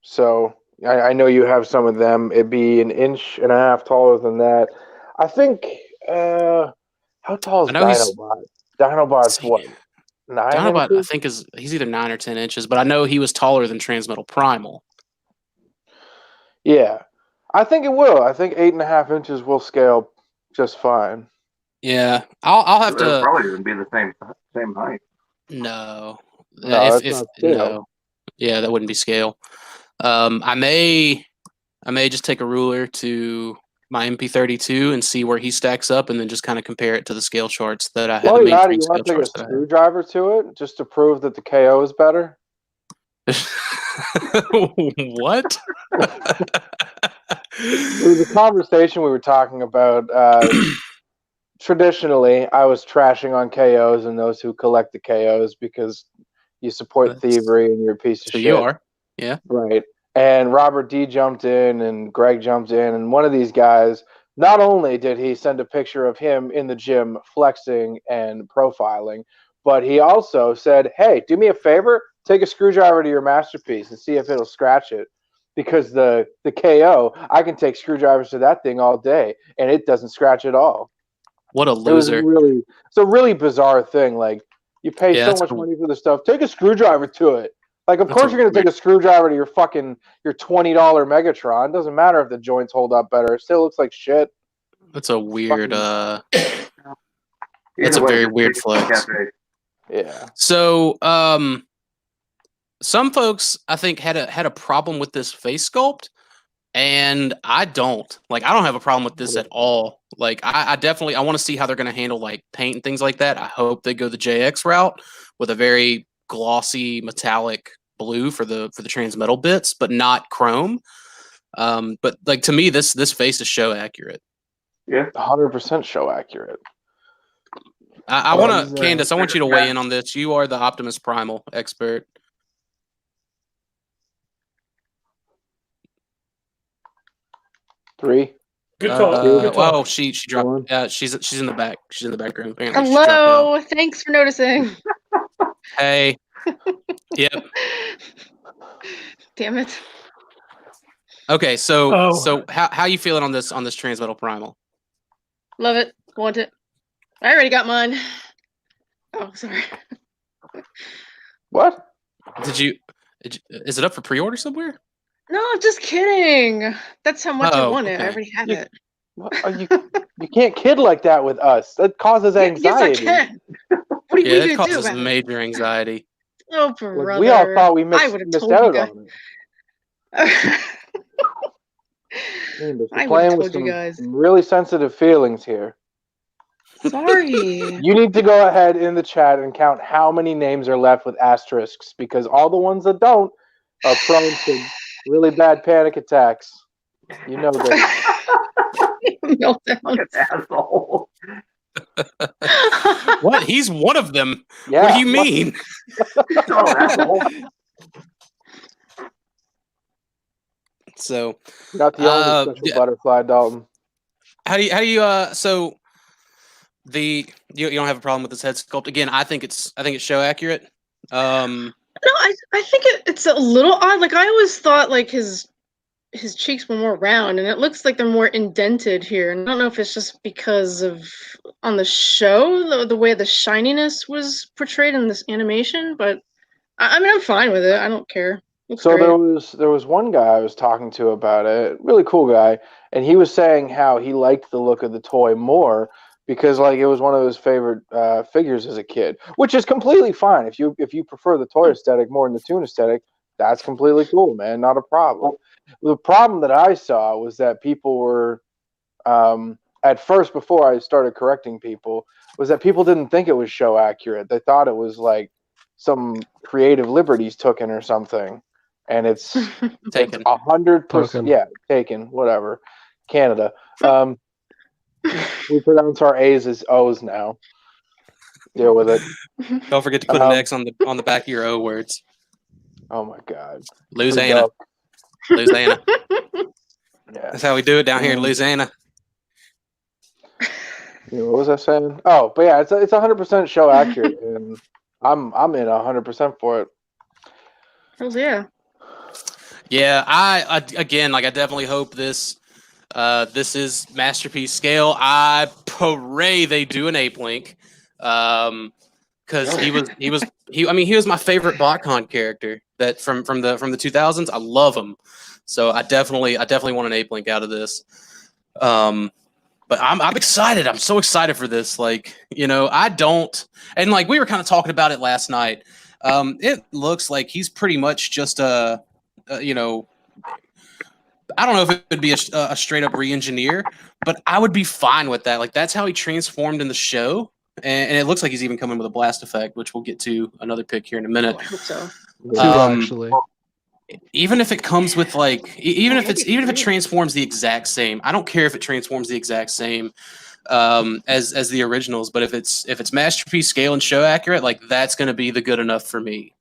So I know you have some of them. It'd be 1.5 inches taller than that. I think. How tall is Dinobot? Dinobot's what? 9 Dinobot, inches? I think he's either 9 or 10 inches, but I know he was taller than Transmetal Primal. Yeah, I think it will. I think 8.5 inches will scale just fine. Yeah, I'll have to. It'll probably even be the same height. No, that's not scale. No, yeah, that wouldn't be scale. I may just take a ruler to my MP32 and see where he stacks up, and then just kind of compare it to the scale charts that I have. Well, you want to take a screwdriver to it just to prove that the KO is better? What? It was a conversation we were talking about. Traditionally, I was trashing on KOs and those who collect the KOs because you support thievery and you're a piece of shit. You are, yeah, right. And Robert D jumped in and Greg jumped in, and one of these guys, not only did he send a picture of him in the gym flexing and profiling, but he also said, hey, do me a favor, take a screwdriver to your masterpiece and see if it'll scratch it. Because the KO, I can take screwdrivers to that thing all day, and it doesn't scratch at all. What a loser. It's a really bizarre thing. Like, you pay so much money for the stuff, take a screwdriver to it. Like, of course you're going to take a screwdriver to your $20 Megatron. It doesn't matter if the joints hold up better. It still looks like shit. That's a weird, that's a very weird flex. Yeah. So, some folks, I think, had a problem with this face sculpt, and I don't. Like, I don't have a problem with this at all. Like, I definitely, I want to see how they're going to handle, like, paint and things like that. I hope they go the JX route with a very glossy metallic blue for the transmetal bits, but not chrome. But like, to me, this face is show accurate. Yeah, 100% show accurate. I want to, Candace, I want you to weigh in on this. You are the Optimus Primal expert. Three. Good call. Oh, she dropped. She's in the back. She's in the back room. Apparently hello. Thanks for noticing. Hey. Yep. Damn it. Okay, so how you feeling on this Transmetal Primal? Love it. Want it. I already got mine. Oh, sorry. What? Is it up for pre-order somewhere? No, I'm just kidding. That's how much I want it. I already have it. You can't kid like that with us. That causes anxiety. Yes, I can. What are you that causes major anxiety. Oh, brother. Like, we all thought we missed out on it. You're playing with some really sensitive feelings here. Sorry. You need to go ahead in the chat and count how many names are left with asterisks, because all the ones that don't are prone to really bad panic attacks. You know this. Asshole. What? He's one of them. Yeah. What do you mean? So, not the only special butterfly, Dalton. How do you so you don't have a problem with this head sculpt? Again, I think it's show accurate. No, I think it's a little odd. Like, I always thought like his cheeks were more round, and it looks like they're more indented here. And I don't know if it's just because of on the show the way the shininess was portrayed in this animation, but I mean, I'm fine with it. I don't care. So there was one guy I was talking to about it, really cool guy, and he was saying how he liked the look of the toy more because like it was one of his favorite figures as a kid, which is completely fine. If you prefer the toy aesthetic more than the toon aesthetic, that's completely cool, man. Not a problem. The problem that I saw was that people were at first, before I started correcting people, was that people didn't think it was show accurate. They thought it was like some creative liberties taken or something. And it's taken 100%. Yeah, taken. Whatever. Canada. We pronounce our A's as O's now. Deal with it. Don't forget to put an X on the back of your O words. Oh my God. Louisiana. Louisiana. Yeah. That's how we do it down here in Louisiana. What was I saying? Oh, but yeah, it's 100% show accurate, and I'm in 100% for it. Hells yeah. Yeah, I again, like I definitely hope this is masterpiece scale. I pray they do an ape link, because he was my favorite Botcon character that from the 2000s. I love him, so I definitely want an ape link out of this. But I'm excited. I'm so excited for this. Like, I don't, and like we were kind of talking about it last night. It looks like he's pretty much just I don't know if it would be a straight up re-engineer, but I would be fine with that. Like, that's how he transformed in the show, and it looks like he's even coming with a blast effect, which we'll get to another pick here in a minute. Oh, I hope so. Two, actually. Even if it comes with like, even if it transforms the exact same, I don't care if it transforms the exact same as the originals, but if it's masterpiece scale and show accurate, like that's going to be the good enough for me.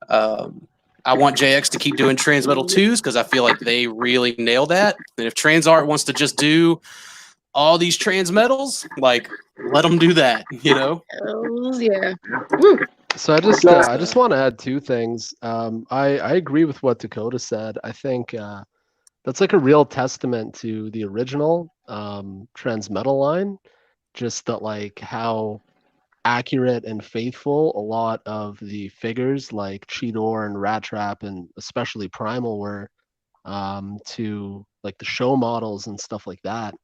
I want JX to keep doing Transmetal 2s because I feel like they really nailed that. And if Transart wants to just do all these Transmetals, like let them do that, Hells yeah. Woo. So I just want to add two things. I agree with what Dakota said. I think that's like a real testament to the original Transmetal line, just that like how accurate and faithful a lot of the figures like Cheetor and Rat Trap and especially Primal were to like the show models and stuff like that.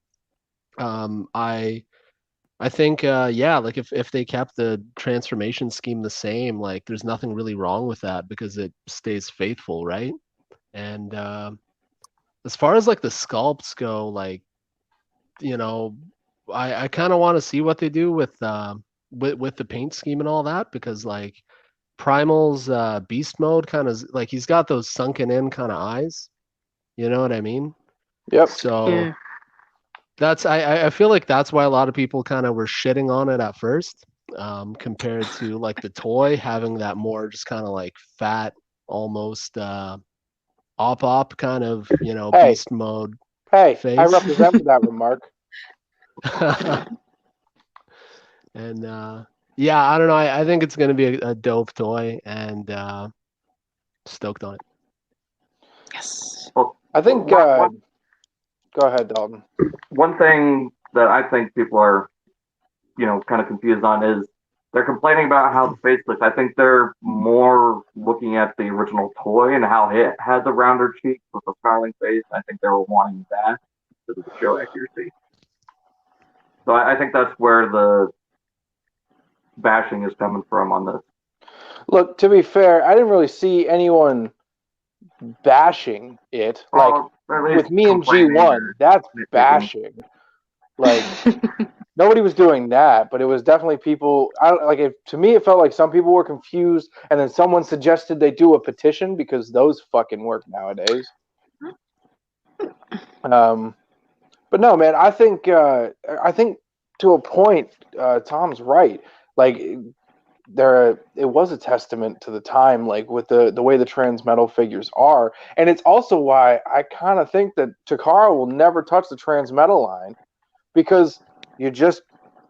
I think like if they kept the transformation scheme the same, like there's nothing really wrong with that because it stays faithful, right? And as far as like the sculpts go, like I kind of want to see what they do with the paint scheme and all that, because like Primal's beast mode kind of like he's got those sunken in kind of eyes, you know what I mean? Yep. So Yeah. that's I feel like that's why a lot of people kind of were shitting on it at first, compared to like the toy having that more just kind of like fat, almost op kind of beast mode. Hey, face. I represent that remark. And yeah, I don't know. I think it's gonna be a dope toy, and stoked on it. Yes. Well, I think. Go ahead, Dalton. one thing that I think people are, kind of confused on is they're complaining about how the face looks. I think they're more looking at the original toy and how it had the rounder cheeks with the smiling face. I think they were wanting that because of the show accuracy. So I think that's where the bashing is coming from on this. Look, to be fair, I didn't really see anyone bashing it. Like with me and G1, that's bashing. Like nobody was doing that, but it was definitely people. To me, it felt like some people were confused, and then someone suggested they do a petition because those fucking work nowadays. But no, man, I think to a point, Tom's right. Like it was a testament to the time, like with the way the Transmetal figures are, and it's also why I kind of think that Takara will never touch the Transmetal line, because you're just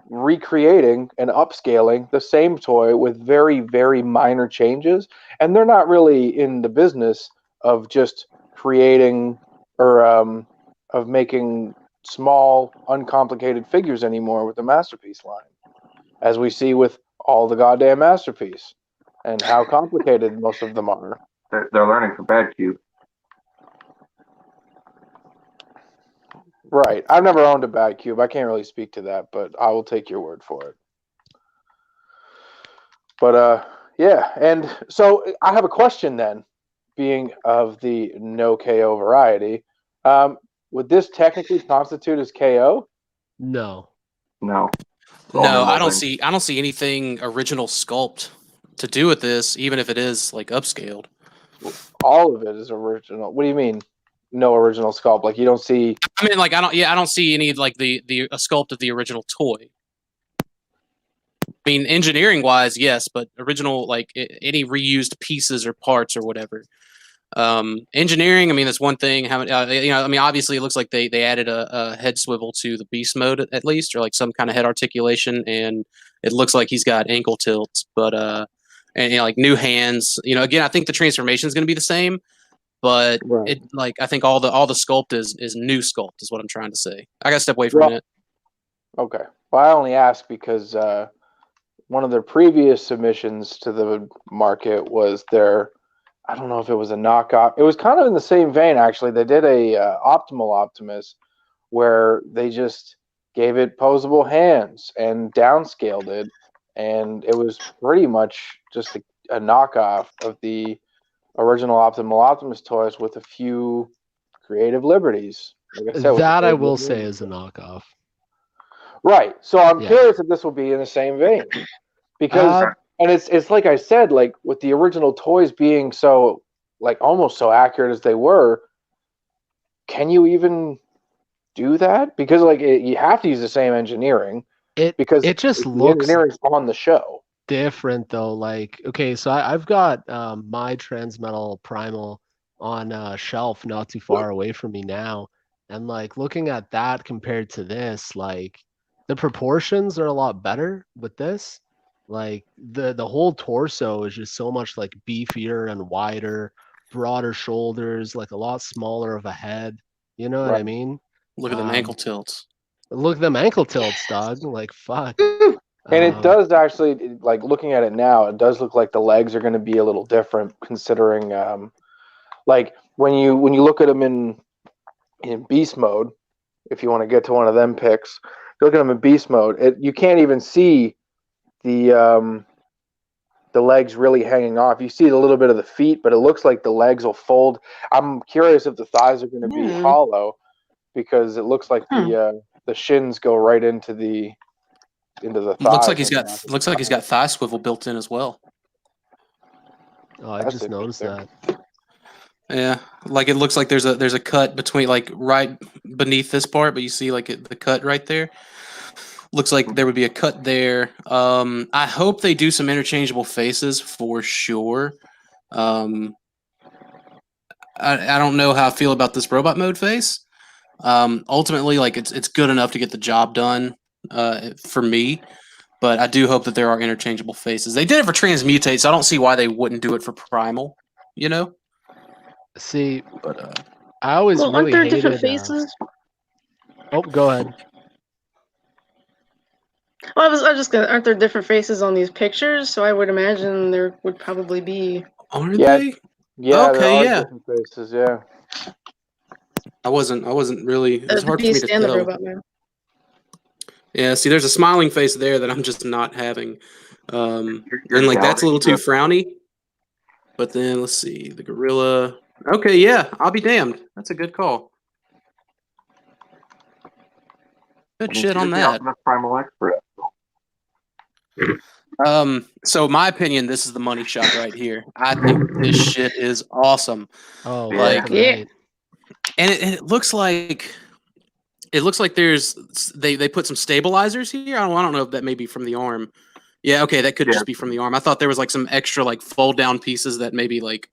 recreating and upscaling the same toy with very, very minor changes, and they're not really in the business of just creating or of making small, uncomplicated figures anymore with the Masterpiece line, as we see with all the goddamn Masterpiece and how complicated most of them are. They're learning from Bad Cube. Right. I've never owned a Bad Cube. I can't really speak to that, but I will take your word for it. But yeah, and so I have a question then, being of the no KO variety. Would this technically constitute as KO? No. I don't see anything original sculpt to do with this, even if it is like upscaled. All of it is original. What do you mean? No original sculpt? Like you don't see? I mean, like I don't see any like the sculpt of the original toy. mean, engineering wise, yes, but original, like any reused pieces or parts or whatever. Engineering, I mean, that's one thing. How I mean, obviously, it looks like they added a head swivel to the beast mode at least, or like some kind of head articulation, and it looks like he's got ankle tilts, but and like new hands. Again, I think the transformation is going to be the same, but it like I think all the sculpt is new sculpt is what I'm trying to say. I got to step away from it. Okay. Well, I only asked because one of their previous submissions to the market was their, I don't know if it was a knockoff. It was kind of in the same vein, actually. They did a Optimal Optimus where they just gave it posable hands and downscaled it, and it was pretty much just a knockoff of the original Optimal Optimus toys with a few creative liberties. Like I said, that I will say is a knockoff. Right. So I'm curious if this will be in the same vein, because and it's like I said, like with the original toys being so like almost so accurate as they were, can you even do that? Because like you have to use the same engineering. Because it just the looks engineering's on the show. Different though. Like, okay, so I've got my Transmetal Primal on a shelf not too far away from me now, and like looking at that compared to this, like the proportions are a lot better with this. Like the whole torso is just so much like beefier and wider, broader shoulders, like a lot smaller of a head. You know what I mean? Look at them ankle tilts. Look at them ankle tilts, dog. Like fuck. And it does actually, like looking at it now, it does look like the legs are going to be a little different, considering, like when you look at them in beast mode, if you want to get to one of them picks, you look at them in beast mode, you can't even see the legs really hanging off. You see a little bit of the feet, but it looks like the legs will fold. I'm curious if the thighs are going to be hollow, because it looks like the shins go right into the thighs. Looks like he's got thigh swivel built in as well. Oh, I just noticed that. Yeah, like it looks like there's a cut between, like right beneath this part, but you see like the cut right there. Looks like there would be a cut there. I hope they do some interchangeable faces for sure. I don't know how I feel about this robot mode face. Ultimately, like it's good enough to get the job done for me, but I do hope that there are interchangeable faces. They did it for Transmutate, so I don't see why they wouldn't do it for Primal. See, but I always really aren't there hated, different faces? Oh, go ahead. Well, I was just gonna. Aren't there different faces on these pictures? So I would imagine there would probably be. Are they? Yeah. Okay. There are Yeah. different faces. Yeah. I wasn't really. It's hard for me to Beast and the tell. Robot Man. Yeah. See, there's a smiling face there that I'm just not having, and like that's a little too frowny. But then let's see the gorilla. Okay. Yeah. I'll be damned. That's a good call. Good shit on that. Primal expert. So my opinion, this is the money shot right here. I think this shit is awesome. Oh, like yeah. And it looks like they put some stabilizers here. I don't know if that may be from the arm. Yeah, okay, that could just be from the arm. I thought there was like some extra like fold down pieces that maybe like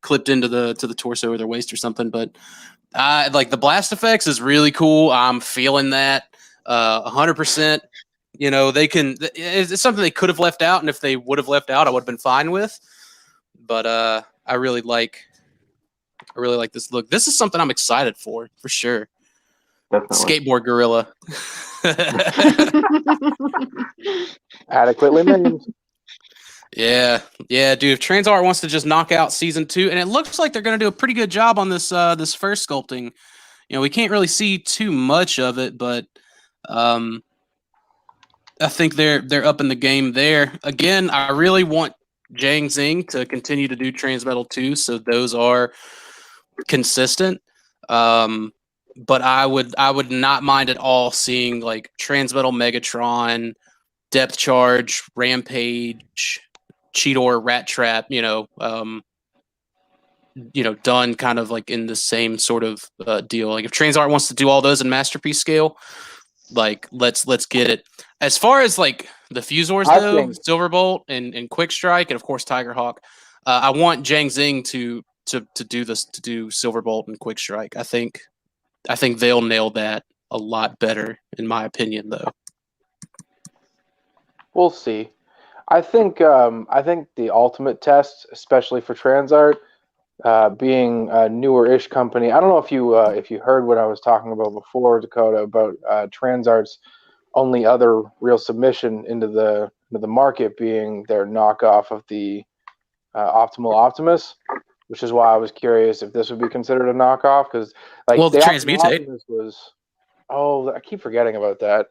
clipped into the torso or their waist or something. But like the blast effects is really cool. I'm feeling that 100%. It's something they could have left out, and if they would have left out, I would have been fine with. But I really like this look. This is something I'm excited for sure. Definitely. Skateboard gorilla. Adequately named. Yeah, dude. If Transart wants to just knock out season 2, and it looks like they're going to do a pretty good job on this this first sculpting. We can't really see too much of it, but I think they're up in the game there. Again, I really want Jang Zing to continue to do Transmetal 2, so those are consistent. But I would not mind at all seeing like Transmetal Megatron, Depth Charge, Rampage, Cheetor, Rat Trap, done kind of like in the same sort of deal. Like if Transart wants to do all those in Masterpiece scale, like let's get it. As far as like The Fusors, I though, think- Silverbolt and Quick Strike, and of course Tiger Hawk. I want Zhang Zing to do this, to do Silverbolt and Quick Strike. I think they'll nail that a lot better, in my opinion, though. We'll see. I think the ultimate test, especially for Transart, being a newer-ish company. I don't know if you heard what I was talking about before, Dakota, about Transart's only other real submission into the market being their knockoff of the Optimal Optimus, which is why I was curious if this would be considered a knockoff, because the Transmutate Optimus was. Oh, I keep forgetting about that.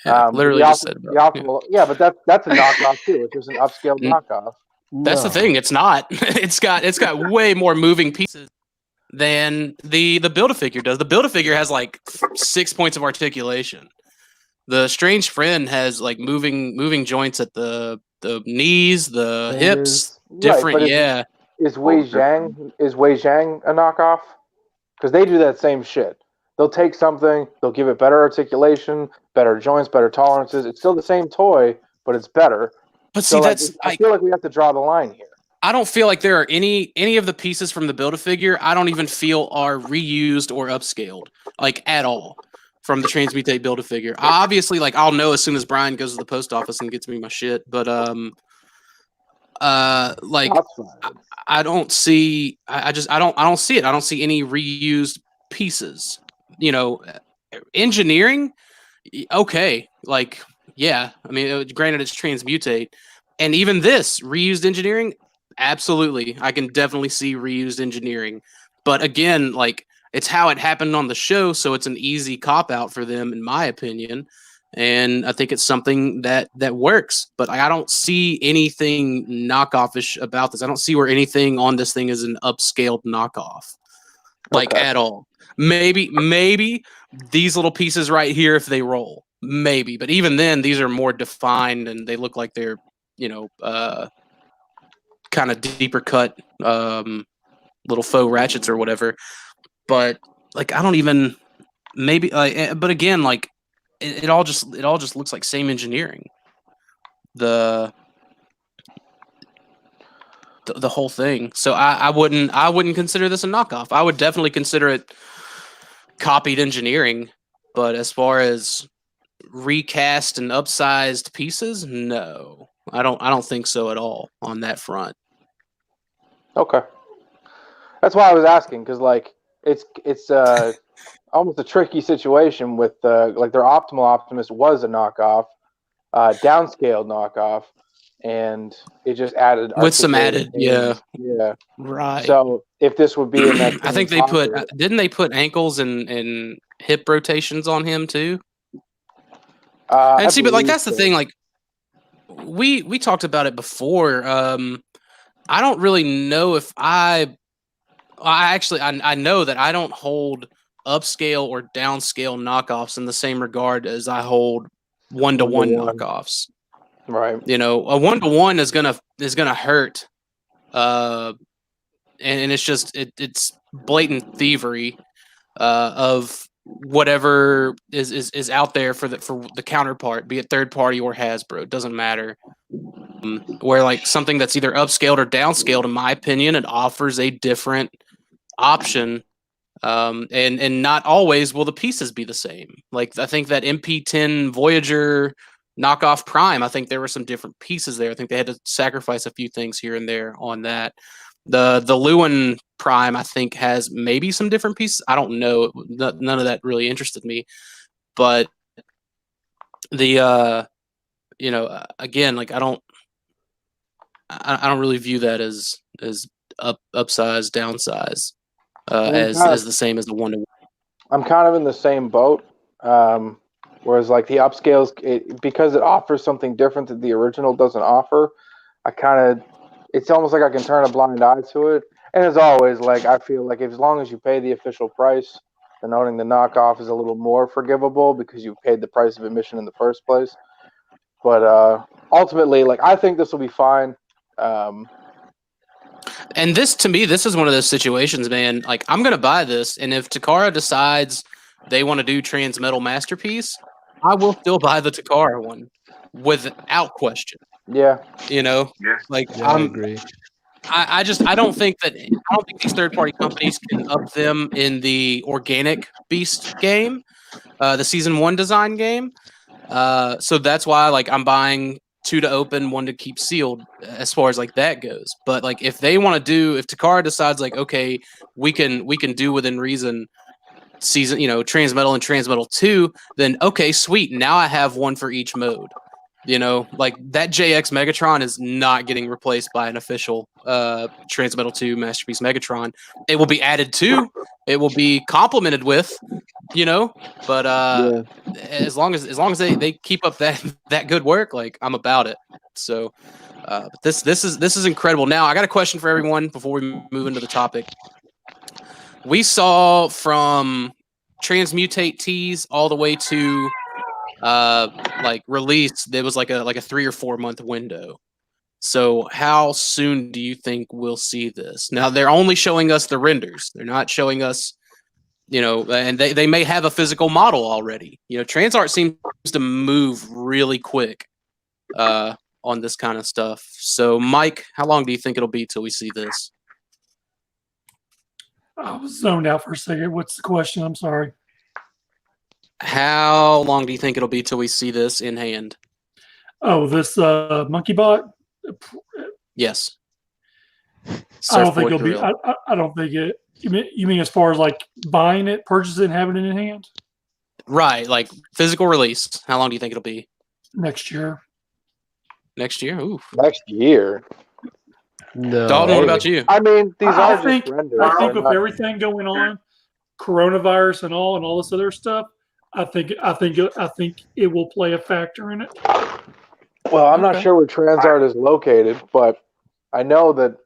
Yeah, literally just said the Optimal. Yeah, but that's a knockoff too. It's just an upscaled knockoff. That's the thing. It's not. It's got way more moving pieces than the Build-A-Figure does. The Build-A-Figure has like 6 points of articulation. The Strange Friend has like moving joints at the knees, the hips, different. Right, Is Wei Zhang a knockoff? Because they do that same shit. They'll take something, they'll give it better articulation, better joints, better tolerances. It's still the same toy, but it's better. But see, I feel like we have to draw the line here. I don't feel like there are any of the pieces from the Build-A-Figure I don't even feel are reused or upscaled, like at all, from the Transmutate Build-A-Figure. Obviously, like I'll know as soon as Brian goes to the post office and gets me my shit, but like I don't see. I don't see it. I don't see any reused pieces. You know, engineering, okay, like yeah. I mean, granted, it's Transmutate, and even this reused engineering, absolutely, I can definitely see reused engineering. But again, like it's how it happened on the show, so it's an easy cop out for them, in my opinion. And I think it's something that works, but I don't see anything knockoff-ish about this. I don't see where anything on this thing is an upscaled knockoff, like at all. Maybe these little pieces right here, if they roll, maybe. But even then, these are more defined and they look like they're, kind of deeper cut, little faux ratchets or whatever. But like, I don't even maybe. But again, like. It all just looks like same engineering. The whole thing. So I wouldn't consider this a knockoff. I would definitely consider it copied engineering. But as far as recast and upsized pieces, no, I don't think so at all on that front. Okay, that's why I was asking, because like it's almost a tricky situation with like their Optimal Optimus was a knockoff, downscaled knockoff, and it just added with some added, yeah, right. So if this would be in that, I think they didn't they put ankles and hip rotations on him too? And see, but like that's the thing. Like we talked about it before. I don't really know if I know that I don't hold upscale or downscale knockoffs in the same regard as I hold one-to-one knockoffs. Right. You know, a one-to-one is gonna hurt. And it's just it's blatant thievery of whatever is out there for the counterpart, be it third party or Hasbro, it doesn't matter. Where like something that's either upscaled or downscaled, in my opinion, it offers a different option. And not always will the pieces be the same. Like I think that MP10 Voyager knockoff Prime, I think there were some different pieces there. I think they had to sacrifice a few things here and there on that. The Lewin Prime, I think, has maybe some different pieces. I don't know. None of that really interested me. But the again, like I don't really view that as upsize, downsize. As the same as the one-to-one. I'm kind of in the same boat. Whereas like the upscales, because it offers something different that the original doesn't offer, it's almost like I can turn a blind eye to it. And as always, like I feel like as long as you pay the official price, then owning the knockoff is a little more forgivable because you paid the price of admission in the first place. But ultimately, like I think this will be fine. And this, to me, this is one of those situations, man. Like, I'm going to buy this, and if Takara decides they want to do Transmetal Masterpiece, I will still buy the Takara one. without question. Yeah. You know, Yeah. like I agree. I don't think these third-party companies can up them in the organic Beast game, the season 1 design game. So that's why like I'm buying 2 to open, 1 to keep sealed as far as like that goes. But like if Takara decides like, okay, we can do within reason season, Transmetal and Transmetal 2, then okay, sweet. Now I have 1 for each mode. Like that JX Megatron is not getting replaced by an official Transmetal 2 Masterpiece Megatron. It will be added to, it will be complemented with, but as long as they keep up that good work, like I'm about it. So but this is incredible. Now I got a question for everyone before we move into the topic. We saw from Transmutate tease all the way to like release, there was like a 3 or 4 month window. So how soon do you think we'll see this? Now they're only showing us the renders. They're not showing us, and they may have a physical model already. Transart seems to move really quick on this kind of stuff. So Mike, how long do you think it'll be till we see this? I was zoned out for a second. What's the question? I'm sorry. How long do you think it'll be till we see this in hand? Oh, this monkey bot? Yes. I don't think it'll be. I don't think it. You mean as far as like buying it, purchasing it, and having it in hand? Right, like physical release. How long do you think it'll be? Next year. Next year? Ooh. Next year. No. Dalton, what about you? I mean, these I are think, just renders. I think with everything going on, coronavirus and all this other stuff, I think it will play a factor in it. Well, I'm not sure where Transart is located, but I know that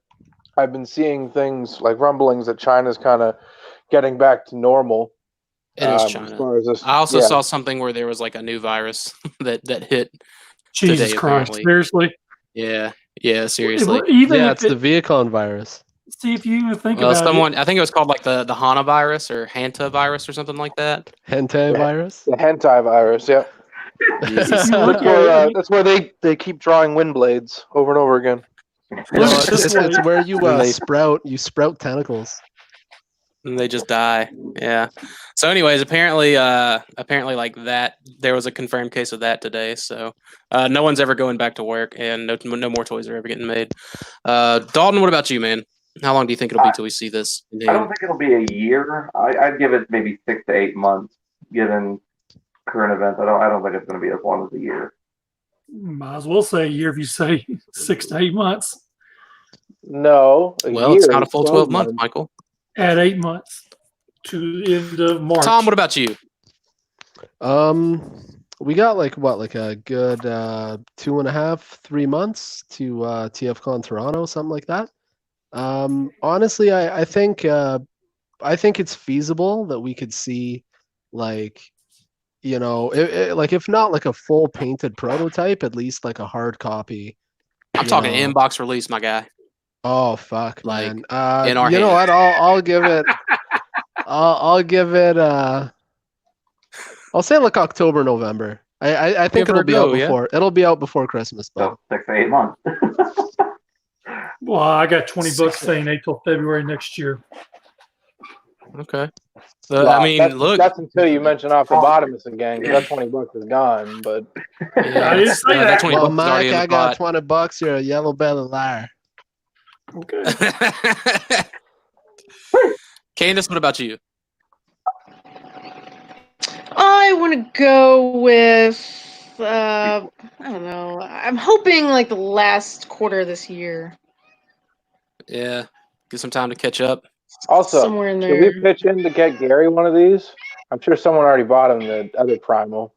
I've been seeing things like rumblings that China's kind of getting back to normal. It is China. As far as this, I also saw something where there was like a new virus that hit. Jesus today, Christ! apparently. Seriously? Yeah, seriously. It's the Viacon virus. See if you even think about it. I think it was called like the Hana virus or Hanta virus or something like that. Hentai virus? The hentai virus, yep. That's where they keep drawing wind blades over and over again. It's where you sprout tentacles. And they just die. Yeah. So anyways, apparently like that, there was a confirmed case of that today. So no one's ever going back to work, and no more toys are ever getting made. Dalton, what about you, man? How long do you think it'll be till we see this? I don't think it'll be a year. I'd give it maybe 6 to 8 months, given current events. I don't think it's going to be as long as a year. Might as well say a year if you say 6 to 8 months. No. It's not a full 12 months, Michael. Add 8 months to the end of March. Tom, what about you? We got like a good 2.5, 3 months to TFCon Toronto, something like that. Honestly, I think it's feasible that we could see like, like if not like a full painted prototype, at least like a hard copy. I'm talking inbox release, my guy. Oh fuck, like man. in our you know what? I'll give it. I'll give it. I'll say like October, November. I think it'll be out before. Yeah? It'll be out before Christmas. So 6 to 8 months. Well, I got $20 saying April, February next year. Okay. I mean, that's until you mention Ophthalmotomus again, because that $20 is gone. But I didn't say that. Well, Mike, I got $20. You're a yellow belly liar. Okay. Candace, what about you? I want to go with I don't know. I'm hoping like the last quarter of this year. Yeah, get some time to catch up. Also, somewhere in there. Should we pitch in to get Gary one of these? I'm sure someone already bought him the other Primal.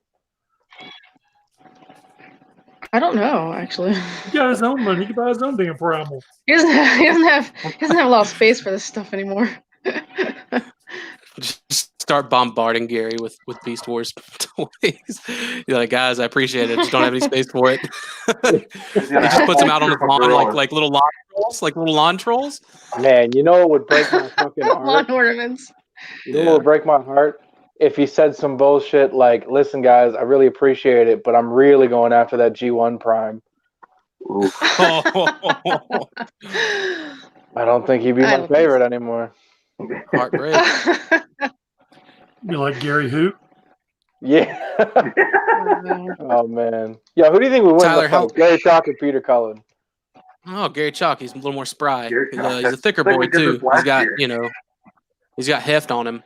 I don't know, actually. He got his own money. He can buy his own damn Primal. He doesn't have a lot of space for this stuff anymore. Just start bombarding Gary with Beast Wars toys. You're like, guys, I appreciate it. Just don't have any space for it. He just puts them out on the lawn like little lawn trolls. Man, you know what would break my fucking heart? Lawn ornaments. You know what would break my heart? if he said some bullshit like, "Listen, guys, I really appreciate it, but I'm really going after that G1 Prime." I don't think he'd be my favorite anymore. Heartbreak. Be like Gary Hoot. Yeah. Oh man. Yeah, who do you think would win Tyler, the fight? Gary Chalk or Peter Cullen? Oh, Gary Chalk. He's a little more spry. Gary Chalk, He's a thicker that's boy like we did too. this last He's got year. he's got heft on him.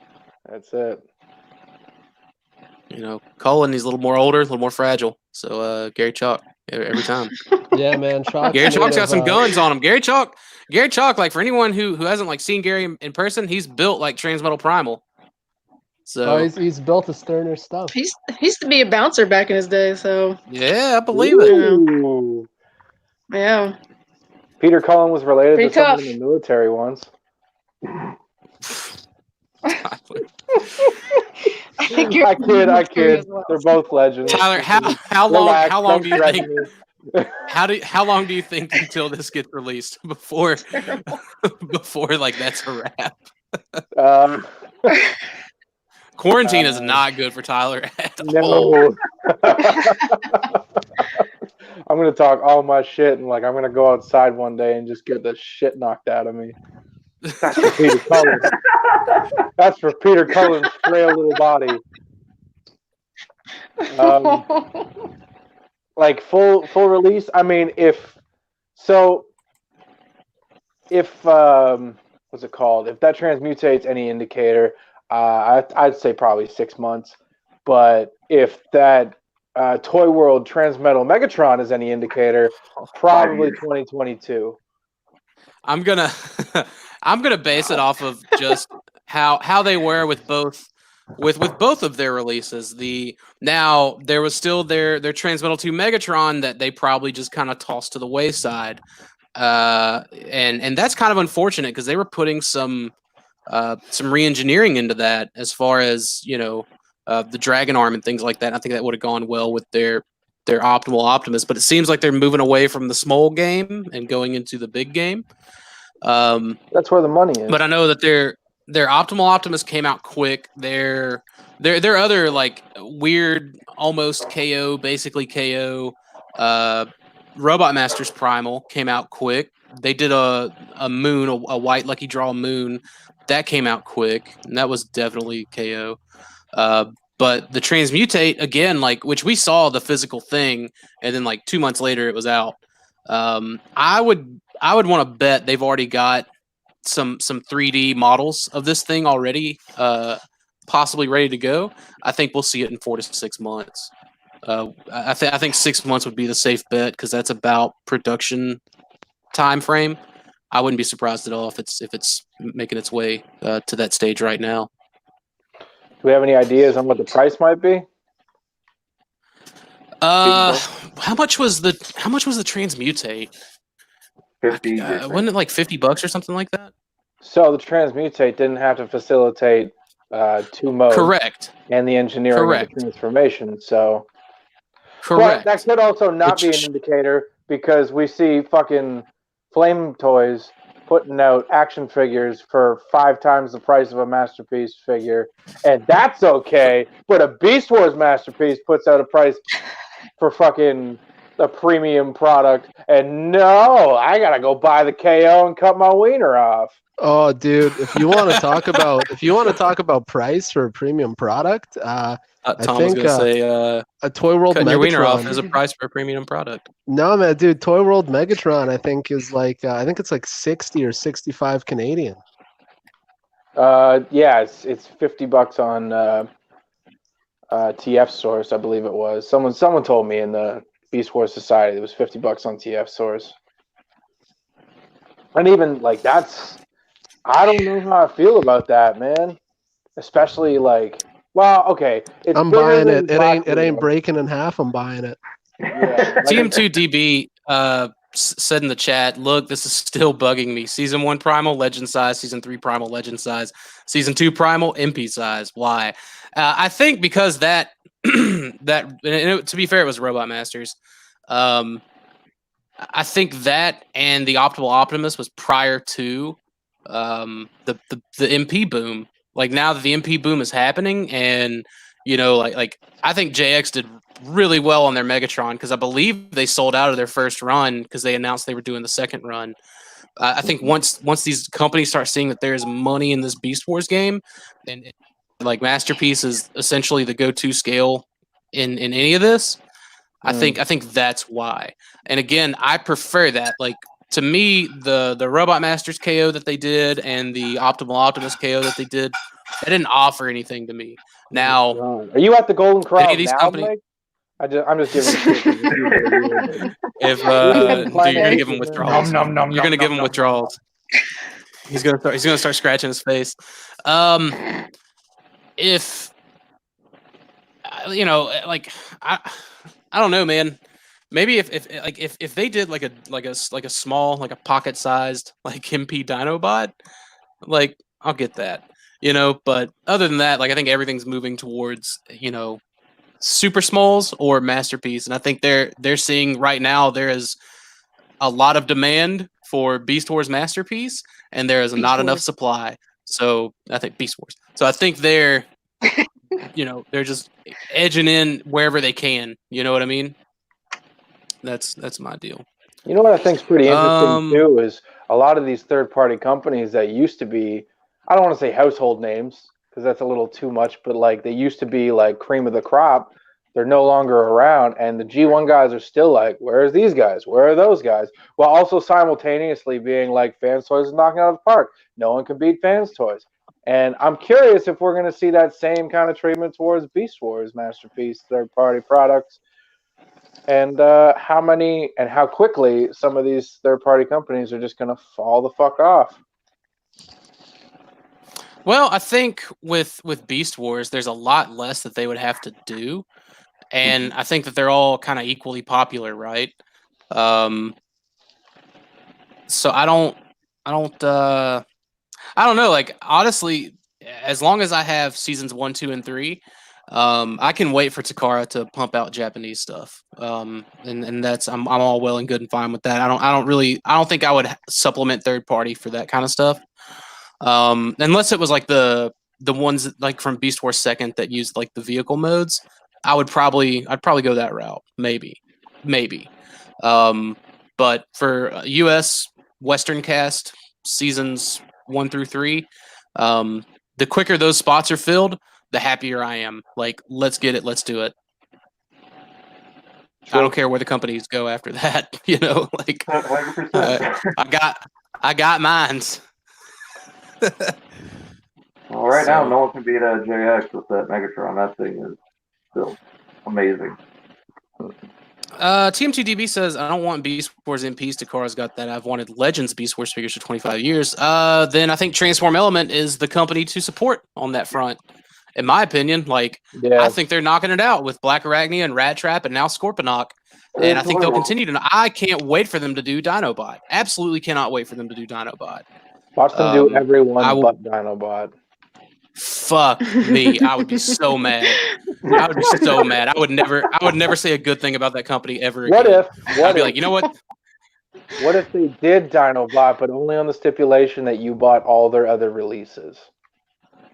That's it. Cullen, he's a little more older, a little more fragile. So Gary Chalk every time. Yeah, man. Gary Chalk's got some guns on him. Gary Chalk, like for anyone who hasn't like seen Gary in person, he's built like Transmetal Primal. So he's built a sterner stuff. He used to be a bouncer back in his day, so yeah, I believe it. Ooh. yeah. Peter Cullen was related Pretty to someone tough. in the military once. I think you're. I kid. They're both legends. Tyler, how Relax, long do you don't think? How long do you think until this gets released before like that's a wrap? Quarantine is not good for Tyler at all. No. I'm gonna talk all my shit and like I'm gonna go outside one day and just get the shit knocked out of me. That's for Peter Cullen. That's for Peter Cullen's frail little body. Like full release. I mean, if what's it called? If that transmutates any indicator, I'd say probably 6 months. But if that Toy World Transmetal Megatron is any indicator, probably 2022. I'm gonna base it off of just how they were with both of their releases. Now there was still their Transmetal 2 Megatron that they probably just kind of tossed to the wayside, and that's kind of unfortunate because they were putting some re-engineering into that as far as the Dragon Arm and things like that. I think that would have gone well with their Optimal Optimus, but it seems like they're moving away from the small game and going into the big game. That's where the money is. But I know that their Optimal Optimus came out quick. Their other like weird, almost KO, basically KO, Robot Masters Primal came out quick. They did a moon, a white lucky draw moon, that came out quick, and that was definitely KO. But the Transmutate again, like which we saw the physical thing, and then like 2 months later it was out. I would want to bet they've already got some 3D models of this thing already, possibly ready to go. I think we'll see it in 4 to 6 months. I think 6 months would be the safe bet because that's about production time frame. I wouldn't be surprised at all if it's making its way to that stage right now. Do we have any ideas on what the price might be? How much was the Transmutate? 50. Wasn't it like $50 or something like that? So the Transmutate didn't have to facilitate 2 modes. Correct. And the engineering of the transformation. So correct. But that could also not be an indicator because we see fucking Flame Toys putting out action figures for 5 times the price of a Masterpiece figure, and that's okay. But a Beast Wars Masterpiece puts out a price for fucking a premium product, and no, I gotta go buy the KO and cut my wiener off. Oh, dude! If you want to talk about price for a premium product, Tom I think was gonna say a Toy World cutting Megatron. your wiener off is a price for a premium product. No, man, dude, Toy World Megatron, I think is like I think it's like 60 or 65 Canadian. Yeah, it's $50 on TF Source, I believe it was. Someone told me in the Beast Wars Society it was $50 on TF Source. And even like I don't know how I feel about that, man. Especially like, well, okay, I'm buying it. It ain't breaking in half. I'm buying it. Yeah, TM2DB said in the chat, look, this is still bugging me. Season 1 Primal Legend size, Season 3 Primal Legend size, Season 2 Primal MP size. Why? I think because that to be fair, it was Robot Masters. I think that and the Optimal Optimus was prior to the MP boom. Like now that the MP boom is happening, and like I think JX did really well on their Megatron because I believe they sold out of their first run because they announced they were doing the second run. I think once these companies start seeing that there's money in this Beast Wars game, and like Masterpiece is essentially the go-to scale in any of this, I think that's why. And again, I prefer that. Like to me, the Robot Masters KO that they did and the Optimal Optimus KO that they did, they didn't offer anything to me. Now, are you at the Golden Corral these now, companies, Mike? I'm just giving. if dude, you're gonna give him withdrawals, Nom, nom, nom, you're gonna nom, give him nom, withdrawals. He's gonna start scratching his face. If like I don't know, man. Maybe if they did like a small, like a pocket sized like MP Dinobot, like I'll get that. But other than that, like I think everything's moving towards super smalls or Masterpiece, and I think they're seeing right now there is a lot of demand for Beast Wars Masterpiece, and there is not enough supply. So I think Beast Wars. So I think they're they're just edging in wherever they can. You know what I mean? That's my deal. You know what I think's pretty interesting too is a lot of these third-party companies that used to be, I don't want to say household names because that's a little too much, but like they used to be like cream of the crop. They're no longer around, and the G1 guys are still like, where's these guys? Where are those guys? While also simultaneously being like, Fans Toys is knocking out of the park. No one can beat Fans Toys. And I'm curious if we're going to see that same kind of treatment towards Beast Wars, Masterpiece, third-party products, and how many and how quickly some of these third-party companies are just going to fall the fuck off. Well, I think with Beast Wars, there's a lot less that they would have to do, and I think that they're all kind of equally popular, right? So I don't know. Like honestly, as long as I have seasons 1, 2, and 3, I can wait for Takara to pump out Japanese stuff. And that's I'm all well and good and fine with that. I don't think I would supplement third party for that kind of stuff. Unless it was like the ones like from Beast Wars 2nd that used like the vehicle modes, I'd probably go that route. Maybe. But for US Western cast seasons 1 through 3, the quicker those spots are filled, the happier I am. Like, let's get it, let's do it. Sure. I don't care where the companies go after that. Like 100%. I got mines. Well, right now, no one can beat JX with that Megatron. That thing is still amazing. TM2DB says, I don't want Beast Wars MPs. Takara's got that. I've wanted Legends Beast Wars figures for 25 years. Then I think Transform Element is the company to support on that front. In my opinion, like, I think they're knocking it out with Black Arachnia and Rat Trap and now Scorponok. And I think they'll continue to. I can't wait for them to do Dinobot. Absolutely cannot wait for them to do Dinobot. Watch them do everyone but Dinobot. Fuck me. I would be so mad. I would never say a good thing about that company ever again. I'd be like, you know what? What if they did Dinobot, but only on the stipulation that you bought all their other releases?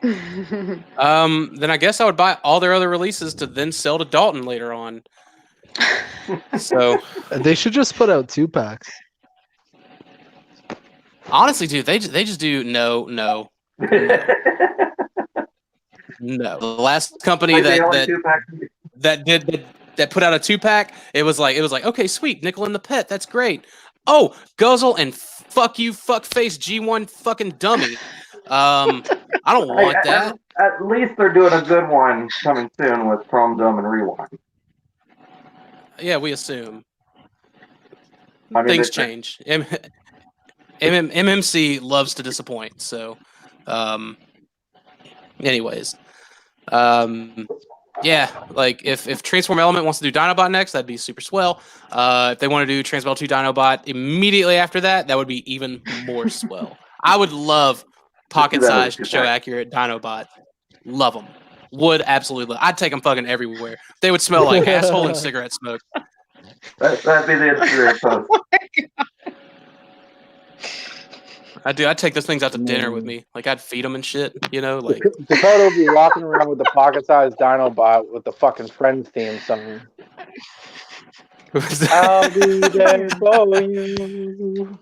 Then I guess I would buy all their other releases to then sell to Dalton later on. So they should just put out 2-packs. Honestly, dude, they just do no. The last company that put out a 2-pack, it was like okay, sweet, Nickel and the Pet, that's great. Oh, Guzzle and fuck you, fuckface G1 fucking dummy. I don't want that. At least they're doing a good one coming soon with Chrome Dome and Rewind. Yeah, we assume. Things change. MMC loves to disappoint. So, anyways, yeah, like if Transform Element wants to do Dinobot next, that'd be super swell. If they want to do Transmel 2 Dinobot immediately after that, that would be even more swell. I would love pocket-sized, show-accurate Dinobot. Love them. Would absolutely love. I'd take them fucking everywhere. They would smell like asshole and cigarette smoke. That'd be the Instagram post. I do. I take those things out to dinner with me. Like I'd feed them and shit. You know, like Dakota would be walking around with the pocket-sized Dinobot with the fucking Friends theme song. I'll be there for you.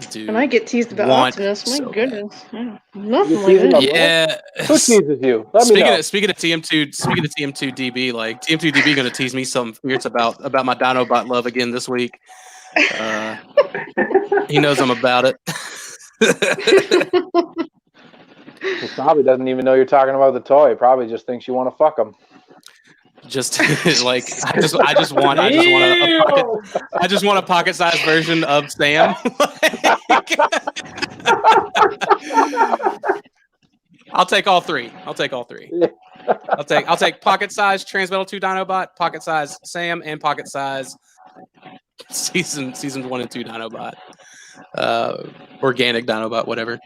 Dude, And I get teased about Optimus. My goodness, nothing like that. Yeah. Who teases you? Let me know. Speaking of TM2 DB, like TM2 DB gonna tease me some fierce about my Dinobot love again this week. He knows I'm about it. He probably doesn't even know you're talking about the toy. He probably just thinks you want to fuck him. Just like I just want a pocket-sized version of Sam. I'll take all three. I'll take pocket-sized Transmetal 2 Dinobot, pocket-sized Sam, and pocket-sized seasons 1 and 2 Dinobot. Organic Dinobot, whatever.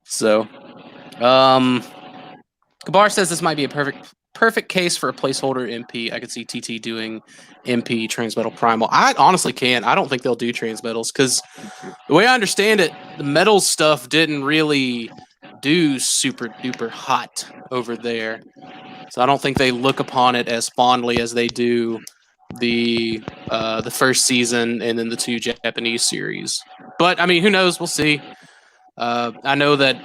So Kabar says this might be a perfect case for a placeholder MP. I could see TT doing MP Transmetal Primal. I honestly can't. I don't think they'll do Transmetals because the way I understand it, the metals stuff didn't really do super duper hot over there. So I don't think they look upon it as fondly as they do the first season and then the 2 Japanese series. But I mean, who knows? We'll see. I know that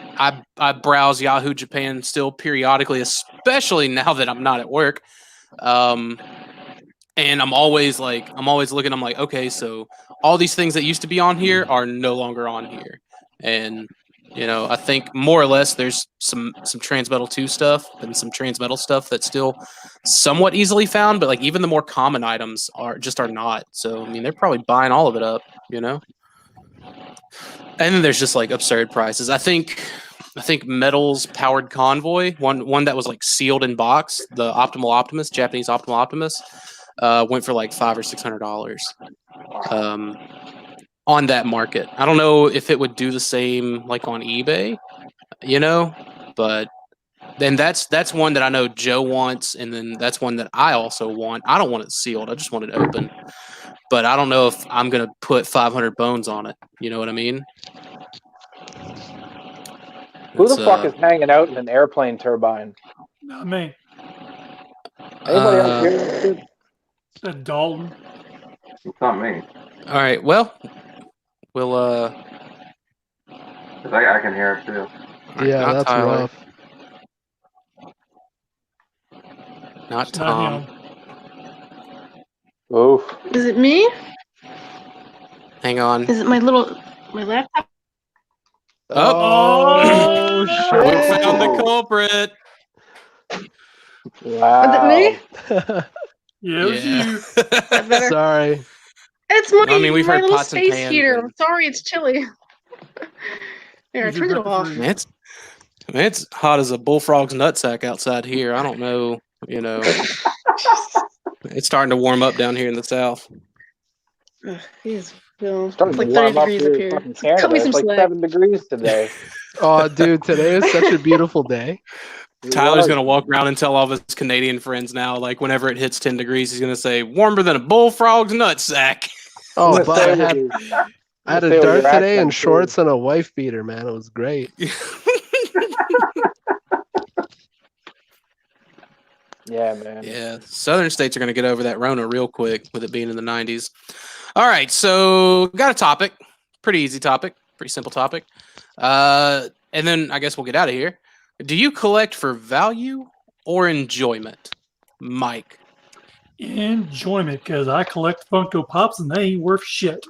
I browse Yahoo Japan still periodically, especially now that I'm not at work. And I'm always looking, I'm like, okay, so all these things that used to be on here are no longer on here. And, you know, I think more or less there's some Transmetal 2 stuff and some Transmetal stuff that's still somewhat easily found, but like even the more common items are not. So, I mean, they're probably buying all of it up, you know? And then there's just like absurd prices. I think Metal's Powered Convoy, one that was like sealed in box, the Japanese Optimal Optimus, went for like $500 or $600 on that market. I don't know if it would do the same like on eBay, you know, but then that's one that I know Joe wants, and then that's one that I also want. I don't want it sealed. I just want it open. But I don't know if I'm going to put 500 bones on it. You know what I mean? Who the fuck is hanging out in an airplane turbine? Not me. Anybody else here? Said Dalton. It's not me. All right. Well, we'll. 'Cause I can hear it too. Yeah, that's Tyler. rough. Not It's Tom. not him. Oof. Is it me? Hang on. Is it my laptop? Oh, shit. We found the culprit. Wow. Is it me? Yeah, it was you. That better? Sorry. It's my, I mean, we've my heard little pots and space pans heater. and- I'm sorry, it's chilly. Here, I Use your turned it off. breakfast It's hot as a bullfrog's nutsack outside here. I don't know. You know, it's starting to warm up down here in the south. Jeez, Bill. It's Starting like to 30 warm up degrees here up in here. fucking Canada. Cut me some It's like slack. 7 degrees today. Oh, dude, today is such a beautiful day. Tyler's gonna walk around and tell all of his Canadian friends now, like whenever it hits 10 degrees, he's gonna say warmer than a bullfrog's nutsack. Oh, I'm gonna but stay I with had you. I had Stay a with dart your today and accent, shorts and a wife beater, man. It was great. Yeah, man. Yeah, southern states are gonna get over that Rona real quick with it being in the 90s. All right, so got a topic, pretty easy topic, pretty simple topic, and then I guess we'll get out of here. Do you collect for value or enjoyment, Mike? Enjoyment, because I collect Funko Pops and they ain't worth shit.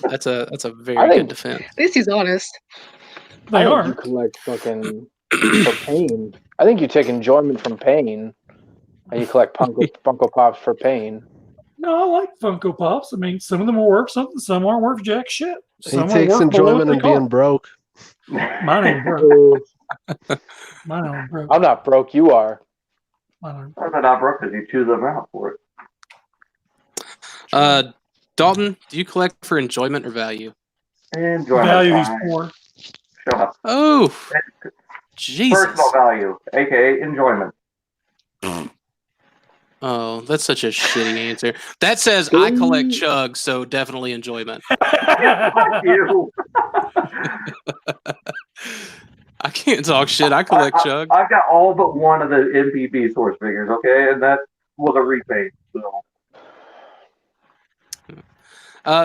That's a very I good think- defense. At least he's honest. They I think are. you collect fucking for pain. I think you take enjoyment from pain, and you collect Funko Pops for pain. No, I like Funko Pops. I mean, some of them are worth something, some aren't worth jack shit. He Some are takes worth below enjoyment what in they being cost. broke. Mine ain't broke. Ooh, Mine ain't broke. I'm not broke. You are. Mine ain't They're not broke because you chew them out for it. Dalton, do you collect for enjoyment or value? Enjoyment. value these fine. poor. Shut up. Oh, Jesus. Personal value, aka enjoyment. Oh, that's such a shitty answer. That says I collect chugs, so definitely enjoyment. Fuck you. I can't talk shit. I collect chugs. I've got all but one of the MPB source figures, okay, and that was a repaint. So.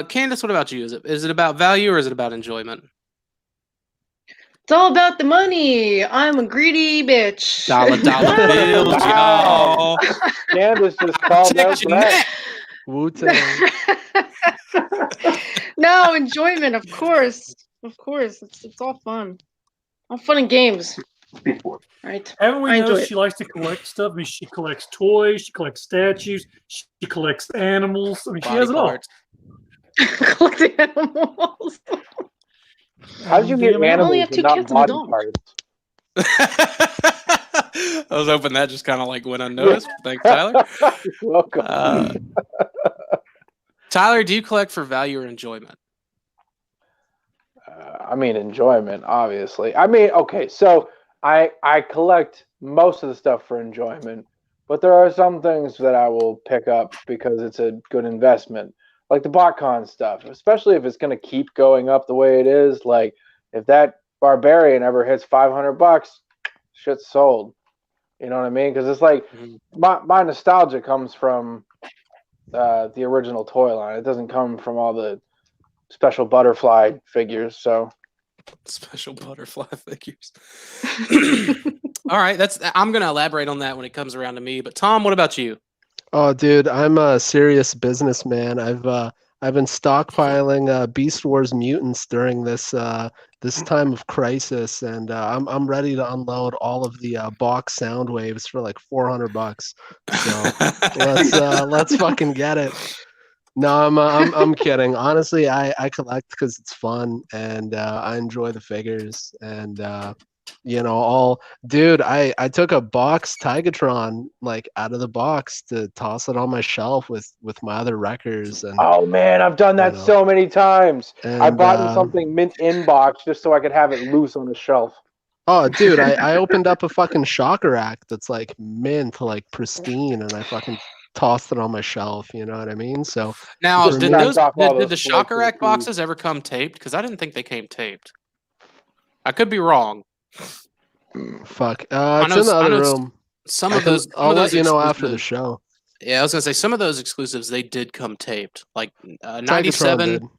Candace, what about you? Is it about value or is it about enjoyment? It's all about the money. I'm a greedy bitch. Dollar bills, y'all. Candace just called out that. Wu-Tang. No, enjoyment, of course. Of course. It's all fun. All fun and games. Right. Haven't we I enjoy noticed it. she likes to collect stuff? I mean, she collects toys, she collects statues, she collects animals. I mean, she has it all. Collecting animals. How did you get I only animals have 2 and not cats and a body dog. parts? I was hoping that just kind of like went unnoticed. Thanks, Tyler. You're welcome. Tyler, do you collect for value or enjoyment? I mean, enjoyment, obviously. I mean, okay, so I collect most of the stuff for enjoyment, but there are some things that I will pick up because it's a good investment. Like the Botcon stuff, especially if it's going to keep going up the way it is. Like if that barbarian ever hits $500, shit's sold. You know what I mean? Because it's like my nostalgia comes from the original toy line. It doesn't come from all the special butterfly figures. So special butterfly figures. All right, I'm going to elaborate on that when it comes around to me. But Tom, what about you? Oh, dude, I'm a serious businessman. I've been stockpiling Beast Wars mutants during this time of crisis, and I'm ready to unload all of the box sound waves for like $400. So let's fucking get it. No, I'm kidding. Honestly, I collect because it's fun and I enjoy the figures and. Dude, I took a box Tigatron like out of the box to toss it on my shelf with my other wreckers. And oh man, I've done that so many times. I bought something mint in box just so I could have it loose on the shelf. Oh, dude, I opened up a fucking shocker rack that's like mint, like pristine, and I fucking tossed it on my shelf. You know what I mean? So now, did the shocker rack boxes ever come taped? Because I didn't think they came taped. I could be wrong. Fuck. It's in the other room. I'll let you know after the show. Yeah, I was gonna say some of those exclusives they did come taped. Like 97.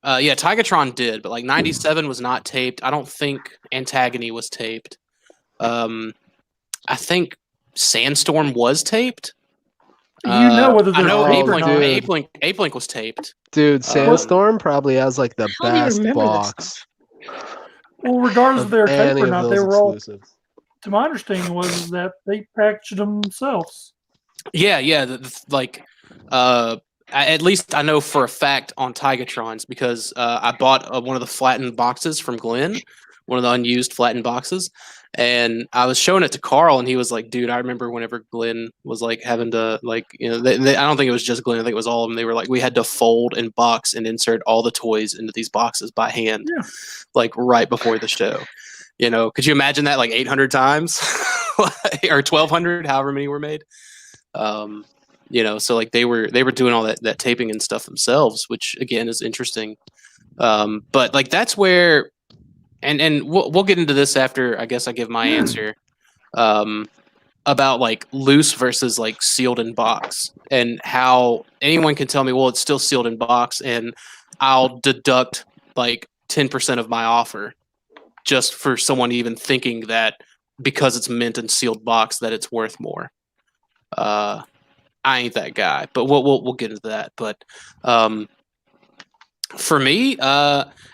Yeah, Tigatron did, but like 97 was not taped. I don't think Antagony was taped. I think Sandstorm was taped. Whether they're Ape-Link was taped. Dude, Sandstorm probably has like the best box. Well, regardless of their tape or not, they were exclusives. all. To my understanding, was that they packaged them themselves. Yeah. At least I know for a fact on Tigatrons because I bought one of the flattened boxes from Glenn, one of the unused flattened boxes, and I was showing it to Carl, and he was like, "Dude, I remember whenever Glenn was like having to like, I don't think it was just Glenn. I think it was all of them. They were like, we had to fold and box and insert all the toys into these boxes by hand, like right before the show. Could you imagine that like 800 times or 1,200, however many were made? So like they were doing all that taping and stuff themselves, which again is interesting. But like that's where. And we'll get into this after I guess I give my answer about like loose versus like sealed in box and how anyone can tell me, well, it's still sealed in box and I'll deduct like 10% of my offer just for someone even thinking that because it's mint and sealed box that it's worth more. I ain't that guy, but we'll get into that. But for me,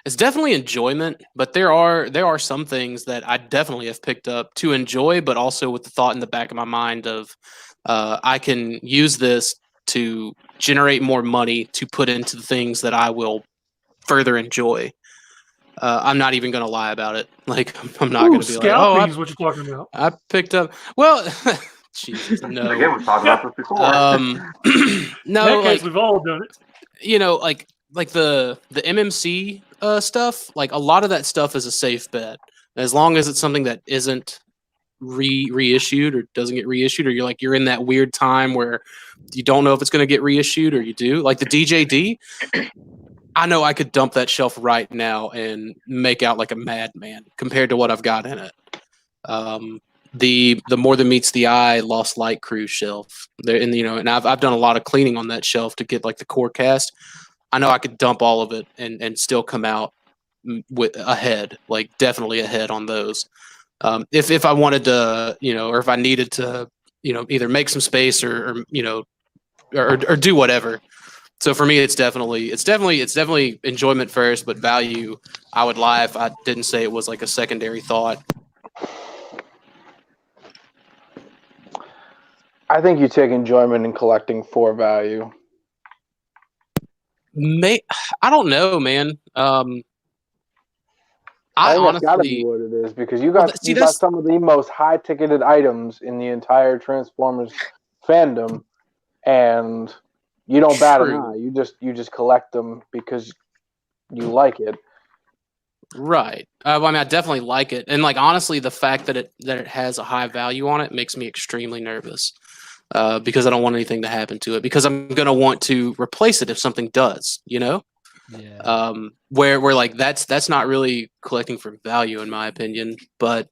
it's definitely enjoyment, but there are some things that I definitely have picked up to enjoy, but also with the thought in the back of my mind of I can use this to generate more money to put into the things that I will further enjoy. I'm not even going to lie about it. Like I'm not going to be like, oh, is what you're talking about. I picked up. Well, Jesus, no. Again, we've talked about this before. No, in that case, we've all done it. Like the MMC stuff, like a lot of that stuff is a safe bet as long as it's something that isn't reissued or doesn't get reissued, or you're in that weird time where you don't know if it's going to get reissued or you do. Like the DJD, I know I could dump that shelf right now and make out like a madman compared to what I've got in it. The More Than Meets the Eye Lost Light Crew shelf there, and I've done a lot of cleaning on that shelf to get like the core cast. I know I could dump all of it and still come out with ahead, like definitely ahead on those. If I wanted to, or if I needed to, either make some space or do whatever. So for me, it's definitely enjoyment first, but value, I would lie if I didn't say it was like a secondary thought. I think you take enjoyment in collecting for value. I don't know, man. I think that's gotta be what it is, because you got some of the most high-ticketed items in the entire Transformers fandom, and you don't bat an eye. You just collect them because you like it. Right. I definitely like it, and like honestly, the fact that it has a high value on it makes me extremely nervous. Because I don't want anything to happen to it, because I'm gonna want to replace it if something does, Yeah. Where like that's not really collecting for value in my opinion, but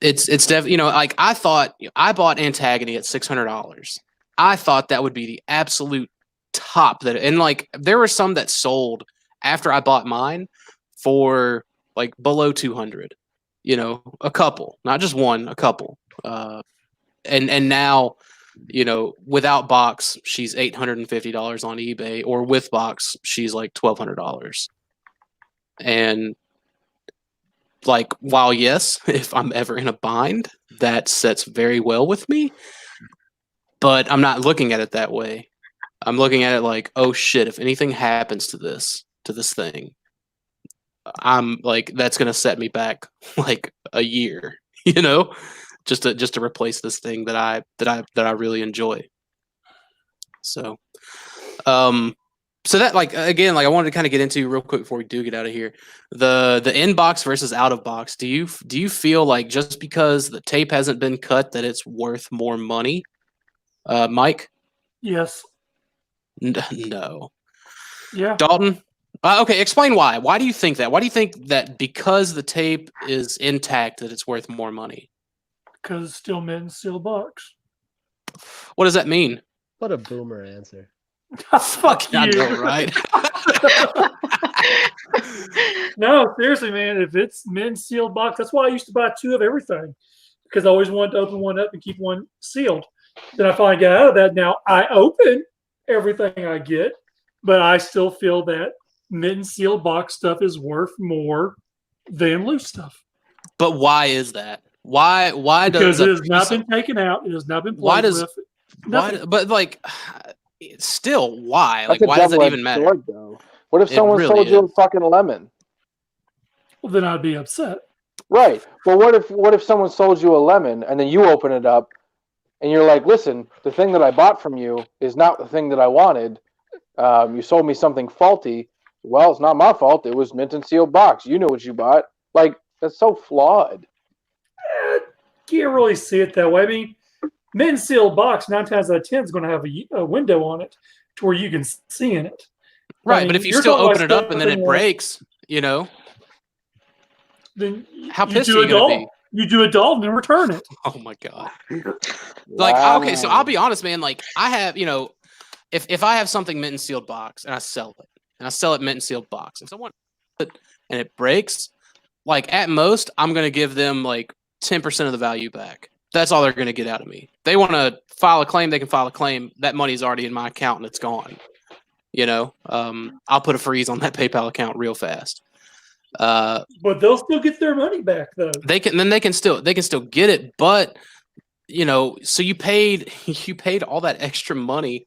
it's definitely, like I thought I bought Antagony at $600. I thought that would be the absolute top and like there were some that sold after I bought mine for like below 200, a couple, not just one, a couple. And now, without box, she's $850 on eBay, or with box, she's like $1,200. And like, while yes, if I'm ever in a bind, that sets very well with me. But I'm not looking at it that way. I'm looking at it like, oh shit, if anything happens to this thing, I'm like, that's gonna set me back like a year, just to replace this thing that I really enjoy. So that, like, again, like I wanted to kind of get into real quick before we do get out of here, the in-box versus out-of-box. Do you feel like just because the tape hasn't been cut that it's worth more money? Mike? Yes. No. Yeah. Dalton? Okay, explain why. Why do you think that? Why do you think that because the tape is intact that it's worth more money? Because it's still mint and sealed box. What does that mean? What a boomer answer. Fuck you. I know, right? No, seriously, man. If it's mint and sealed box, that's why I used to buy 2 of everything, because I always wanted to open one up and keep one sealed. Then I finally got out of that. Now I open everything I get, but I still feel that mint and sealed box stuff is worth more than loose stuff. But why is that? Why because it has not been taken out. It has not been played with. But like, still, why? Like, why does it even matter? Sword, though. What if someone really sold you a fucking lemon? Well, then I'd be upset. Right. Well, what if someone sold you a lemon and then you open it up and you're like, listen, the thing that I bought from you is not the thing that I wanted. You sold me something faulty. Well, it's not my fault. It was mint and sealed box. You know what you bought. Like, that's so flawed. Can't really see it that way. I mean, mint and sealed box 9 times out of 10 is going to have a window on it to where you can see in it. Right, but if you still open it up and then it breaks, then how pissed are you going to be? You do a Dalton and return it. Oh my god! Like, okay, so I'll be honest, man. Like, I have, if I have something mint and sealed box and I sell it mint and sealed box, and someone and it breaks, like at most I'm going to give them like 10% of the value back. That's all they're going to get out of me. They want to file a claim, they can file a claim. That money's already in my account and it's gone. I'll put a freeze on that PayPal account real fast. But they'll still get their money back though. They can still get it, but so you paid all that extra money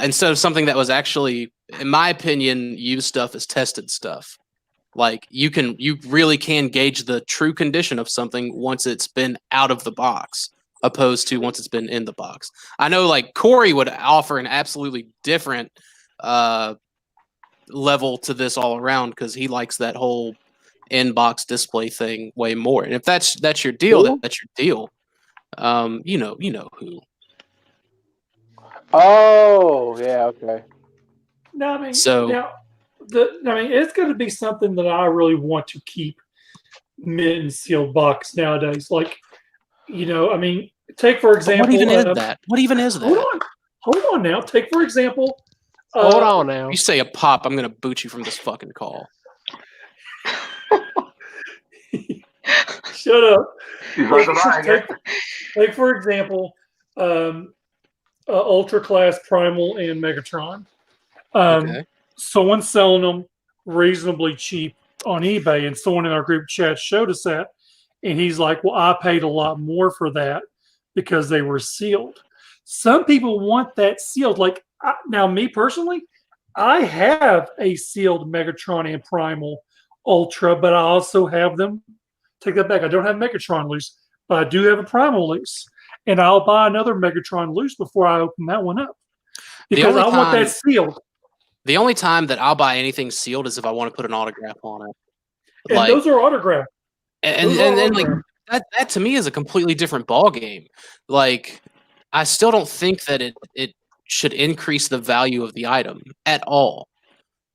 instead of something that was actually, in my opinion, used stuff as tested stuff. Like you really can gauge the true condition of something once it's been out of the box, opposed to once it's been in the box. I know like Corey would offer an absolutely different level to this all around because he likes that whole in-box display thing way more. And if that's your deal, Who? that's your deal. You know who. Oh, yeah, okay. No, I mean, So it's going to be something that I really want to keep mint and sealed box nowadays. Like, I mean, take for example. What even is that? What even is that? Hold on now. Take for example. Hold on now. You say a pop, I'm gonna boot you from this fucking call. Shut up. She's like, "Goodbye." Take for example, Ultra Class Primal and Megatron. Okay. Someone's selling them reasonably cheap on eBay, and someone in our group chat showed us that, and he's like, "Well, I paid a lot more for that because they were sealed." Some people want that sealed. Like now, me personally, I have a sealed Megatron and Primal Ultra, but I also have them. Take that back. I don't have Megatron loose, but I do have a Primal loose, and I'll buy another Megatron loose before I open that one up because I want that sealed. The only time that I'll buy anything sealed is if I want to put an autograph on it. And like, those are autographed. And like that to me is a completely different ball game. Like, I still don't think that it should increase the value of the item at all.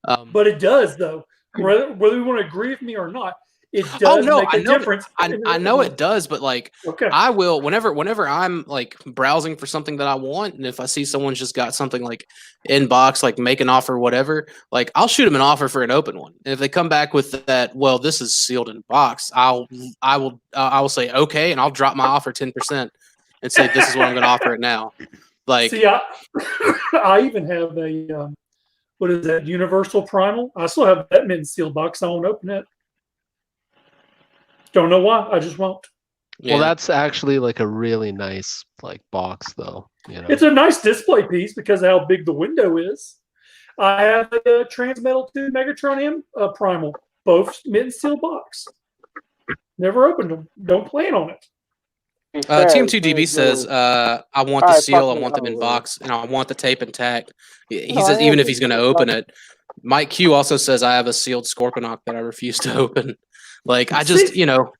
But it does, though. Whether you want to agree with me or not, it does make a difference. I know it does, but like, okay. I will whenever I'm like browsing for something that I want, and if I see someone's just got something like in box, like make an offer, whatever, like I'll shoot them an offer for an open one. And if they come back with that, well, this is sealed in box, I will say okay, and I'll drop my offer 10% and say this is what I'm going to offer it now. Like, see, I even have a what is that, Universal Primal? I still have that mint sealed box. I won't open it. Don't know why. I just won't. yeah. Well, that's actually like a really nice like box, though. It's a nice display piece because of how big the window is. I have a Transmetal 2 Megatron and Primal, both mint sealed box. Never opened them. Don't plan on it. TM2DB says, I want the seal, I want them in box, and I want the tape intact. He says even if he's going to open it. Mike Q also says, I have a sealed Scorponok that I refuse to open. Like, I just, there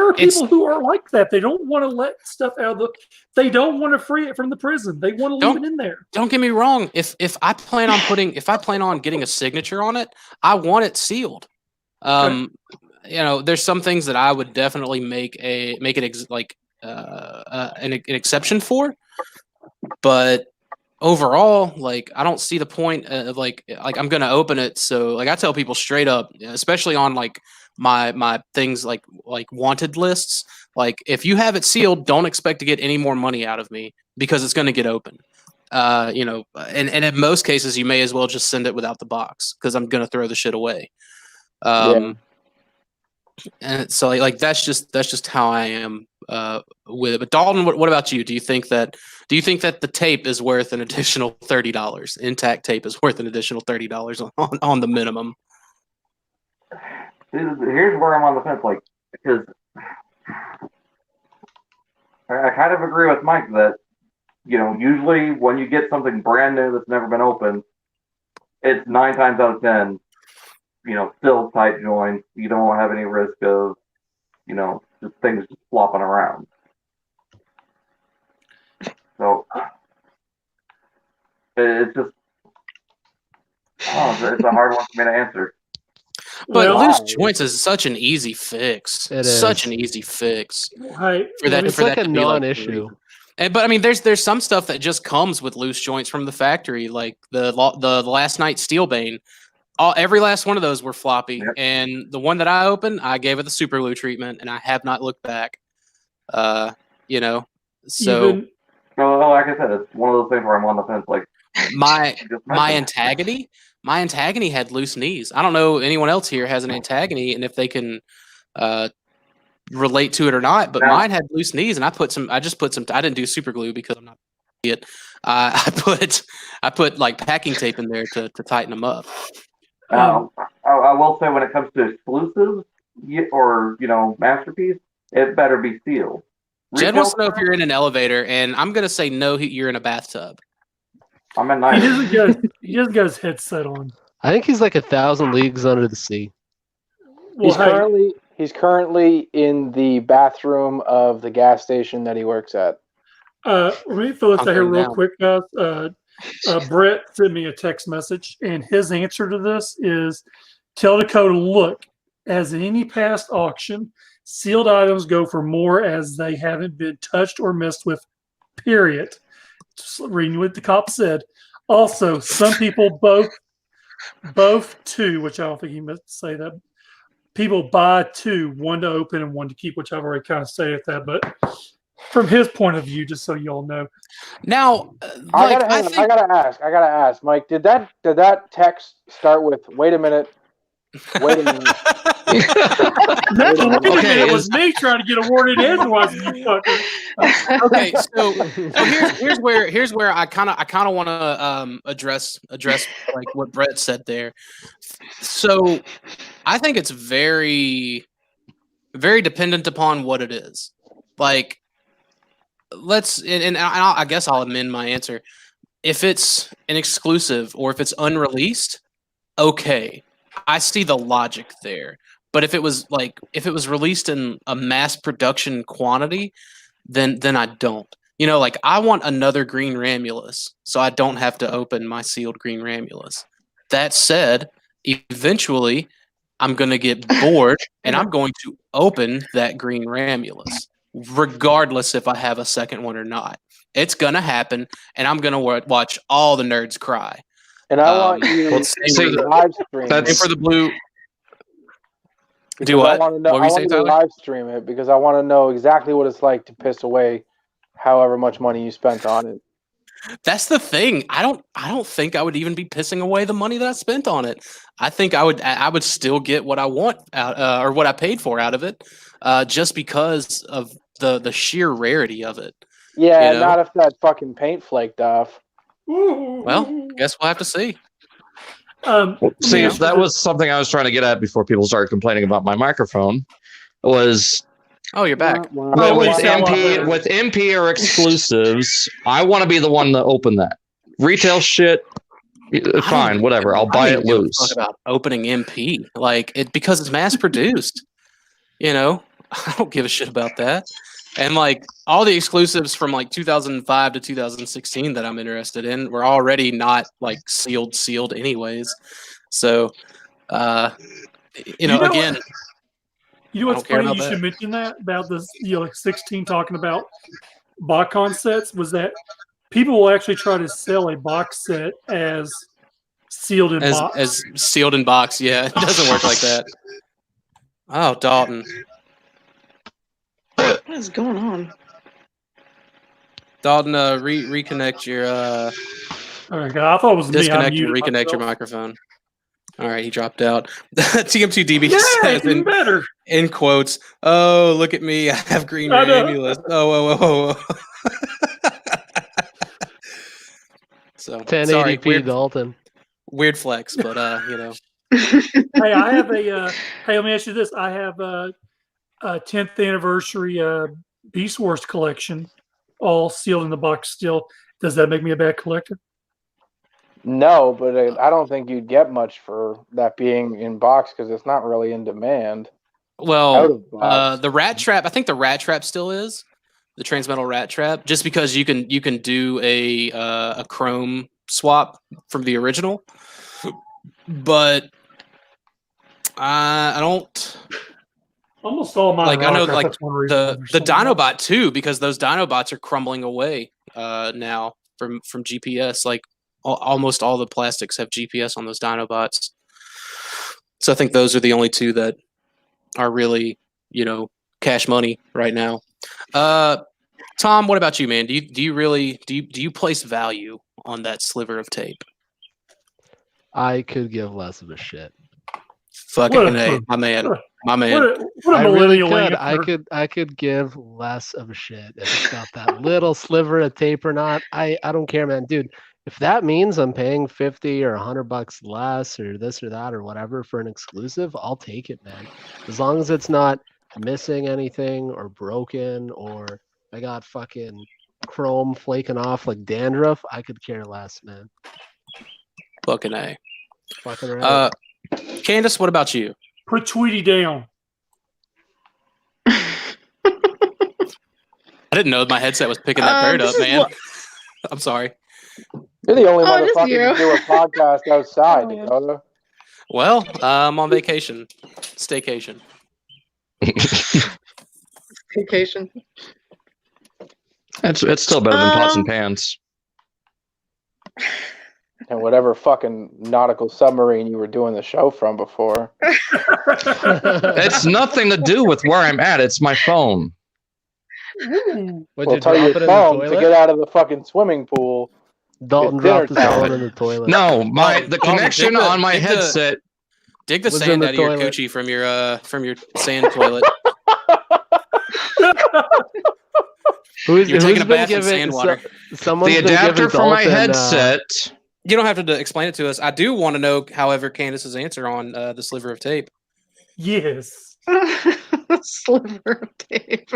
are people who are like that. They don't want to let stuff out of they don't want to free it from the prison. They want to leave it in there. Don't get me wrong. If I plan on getting a signature on it, I want it sealed. There's some things that I would definitely make an exception for, but overall, like, I don't see the point of like I'm gonna open it. So like I tell people straight up, especially on like my things like wanted lists, like if you have it sealed, don't expect to get any more money out of me because it's gonna get open. And in most cases, you may as well just send it without the box because I'm gonna throw the shit away. And so like that's just how I am with it. But Dalton, what about you? Do you think that the tape is worth an additional $30? Intact tape is worth an additional $30 on the minimum. Here's where I'm on the fence, like, because I kind of agree with Mike that usually when you get something brand new that's never been opened, it's 9 times out of 10. Still tight joints. You don't have any risk of, just things just flopping around. So it's just, it's a hard one for me to answer. But loose joints is such an easy fix. It is such an easy fix. Right. It's like a non-issue. But I mean, there's some stuff that just comes with loose joints from the factory, like the last night Steelbane. Every last one of those were floppy, yep. And the one that I opened, I gave it the super glue treatment, and I have not looked back. So like I said, it's one of those things where I'm on the fence. Like my Antagony had loose knees. I don't know anyone else here has an Antagony, and if they can relate to it or not. But mine had loose knees, and I just put some. I didn't do super glue because I'm not an idiot. I put like packing tape in there to tighten them up. I will say when it comes to exclusives or Masterpiece, it better be sealed. Jed wants to know if you're in an elevator, and I'm gonna say no. You're in a bathtub. I'm in nice. He doesn't got his headset on. I think he's like 1,000 leagues under the sea. He's currently in the bathroom of the gas station that he works at. Let me throw this out here real quick, guys. Brett sent me a text message, and his answer to this is tell Dakota, look, as in any past auction, sealed items go for more as they haven't been touched or messed with, period. Just reading what the cop said. Also, some people both two, which I don't think he meant to say that. People buy two, one to open and one to keep, which I've already kind of stated that, but from his point of view, just so y'all know. Now, I gotta ask, Mike. Did that text start with "Wait a minute"? Wait a minute. It was me trying to get a word in edgewise, you fucker. Okay, so here's where I kind of want to address like what Brett said there. So I think it's very, very dependent upon what it is. Like, I guess I'll amend my answer. If it's an exclusive or if it's unreleased, okay, I see the logic there. But if it was released in a mass production quantity, then I don't. Like I want another green Ramulus, so I don't have to open my sealed green Ramulus. That said, eventually I'm going to get bored and I'm going to open that green Ramulus, regardless if I have a second one or not. It's going to happen, and I'm going to watch all the nerds cry. And I want you to live stream. That's for the blue. Do what? I want to live stream it because I want to know exactly what it's like to piss away however much money you spent on it. That's the thing. I don't think I would even be pissing away the money that I spent on it. I think I would still get what I want out or what I paid for out of it, just because of the sheer rarity of it. Yeah, not if that fucking paint flaked off. Well, I guess we'll have to see. See, that was something I was trying to get at before people started complaining about my microphone. Was you're back. With MP or exclusives, I want to be the one to open that. Retail shit, fine, whatever. I'll buy it loose. Talk about opening MP because it's mass produced. I don't give a shit about that. And like all the exclusives from like 2005 to 2016 that I'm interested in were already not like sealed anyways. So, again, what's funny? You should mention that about this. 16 talking about Botcon sets was that people will actually try to sell a box set as sealed in box. As sealed in box, yeah, it doesn't work like that. Oh, Dalton. What is going on? Dalton, reconnect your. All right, I thought it was disconnect me. and reconnect your microphone. All right, he dropped out. TM2DB says better. In quotes, "Oh, look at me! I have green Ramulus." Oh. So 1080p Dalton. Weird flex, but Hey, I have a. Hey, let me ask you this. I have a 10th anniversary Beast Wars collection, all sealed in the box still. Does that make me a bad collector? No, but I don't think you'd get much for that being in box because it's not really in demand. Well, the Rat Trap, I think the Rat Trap still is the Transmetal Rat Trap, just because you can do a chrome swap from the original, but I don't. Almost all my I know the Dinobot too, because those Dinobots are crumbling away now from GPS. Like almost all the plastics have GPS on those Dinobots. So I think those are the only two that are really, cash money right now. Tom, what about you, man? Do you place value on that sliver of tape? I could give less of a shit. Fucking A, my man. My man. What a millennial I could give less of a shit if it's got that little sliver of tape or not. I don't care, man. Dude, if that means I'm paying $50 or $100 less or this or that or whatever for an exclusive, I'll take it, man. As long as it's not missing anything or broken or I got fucking chrome flaking off like dandruff, I could care less, man. Fucking A. Fucking right. Candace, what about you? Put Tweety down. I didn't know my headset was picking that bird up, man. I'm sorry. You're the only motherfucker to do a podcast outside, Dakota. Well, I'm on vacation. Staycation. Vacation. It's still better than pots and pans. And whatever fucking nautical submarine you were doing the show from before. It's nothing to do with where I'm at. It's my phone. Would you drop it in the toilet? To get out of the fucking swimming pool. Dalton dropped his phone in the toilet. No, the connection on my headset. Dig the sand out of your coochie from your sand toilet. Who's taking a been bath in giving sand water? The adapter for my headset. You don't have to explain it to us. I do want to know, however, Candace's answer on the sliver of tape. Yes. Sliver of tape.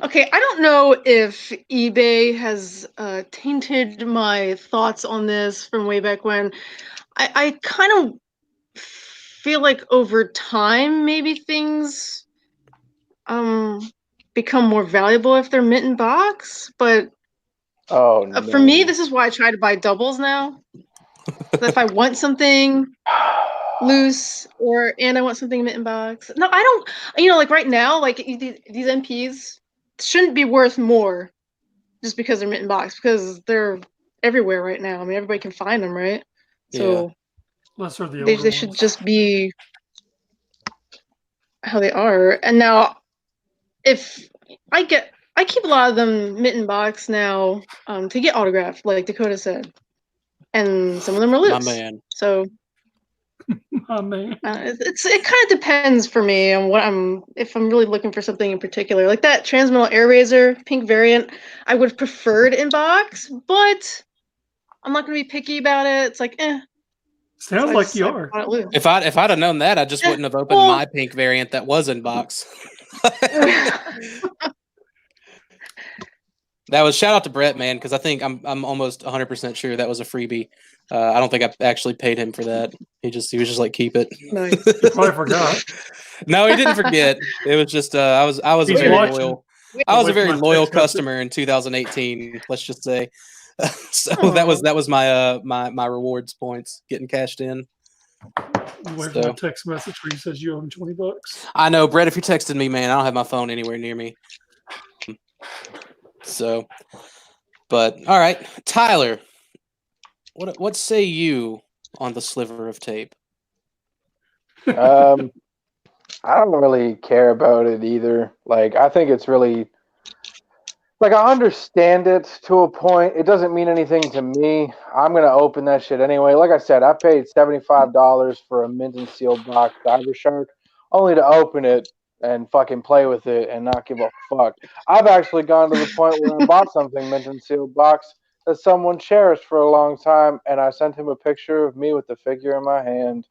Okay, I don't know if eBay has tainted my thoughts on this from way back when. I kind of feel like over time, maybe things become more valuable if they're mint in box, but for me, this is why I try to buy doubles now. If I want something loose and I want something mint in box. No, I don't. Like right now, like these MPs shouldn't be worth more just because they're mint in box, because they're everywhere right now. I mean, everybody can find them, right? So they should just be how they are. And now, if I keep a lot of them mint in box now to get autographed, like Dakota said, and some of them are loose. My man. So, my man. It kind of depends for me on if I'm really looking for something in particular. Like that Transmetal Air Razor pink variant, I would have preferred in box, but I'm not going to be picky about it. It's like, Sounds like you are. If I'd have known that, I just wouldn't have opened my pink variant that was in box. That was shout out to Brett, man, because I think I'm almost 100% sure that was a freebie. I don't think I actually paid him for that. He was just like, keep it. Nice. He probably forgot. No, he didn't forget. It was just I was a very loyal. I was a very loyal customer in 2018. Let's just say. So that was my my rewards points getting cashed in. Where's my text message where he says you owe him $20? I know, Brett. If you're texting me, man, I don't have my phone anywhere near me. So, but all right, Tyler, what say you on the sliver of tape? I don't really care about it either. Like, I think it's really, like, I understand it to a point. It doesn't mean anything to me. I'm gonna open that shit anyway. Like I said, I paid $75 for a mint and sealed box Cybershark, only to open it and fucking play with it and not give a fuck. I've actually gone to the point where I bought something mint and sealed box that someone cherished for a long time, and I sent him a picture of me with the figure in my hand.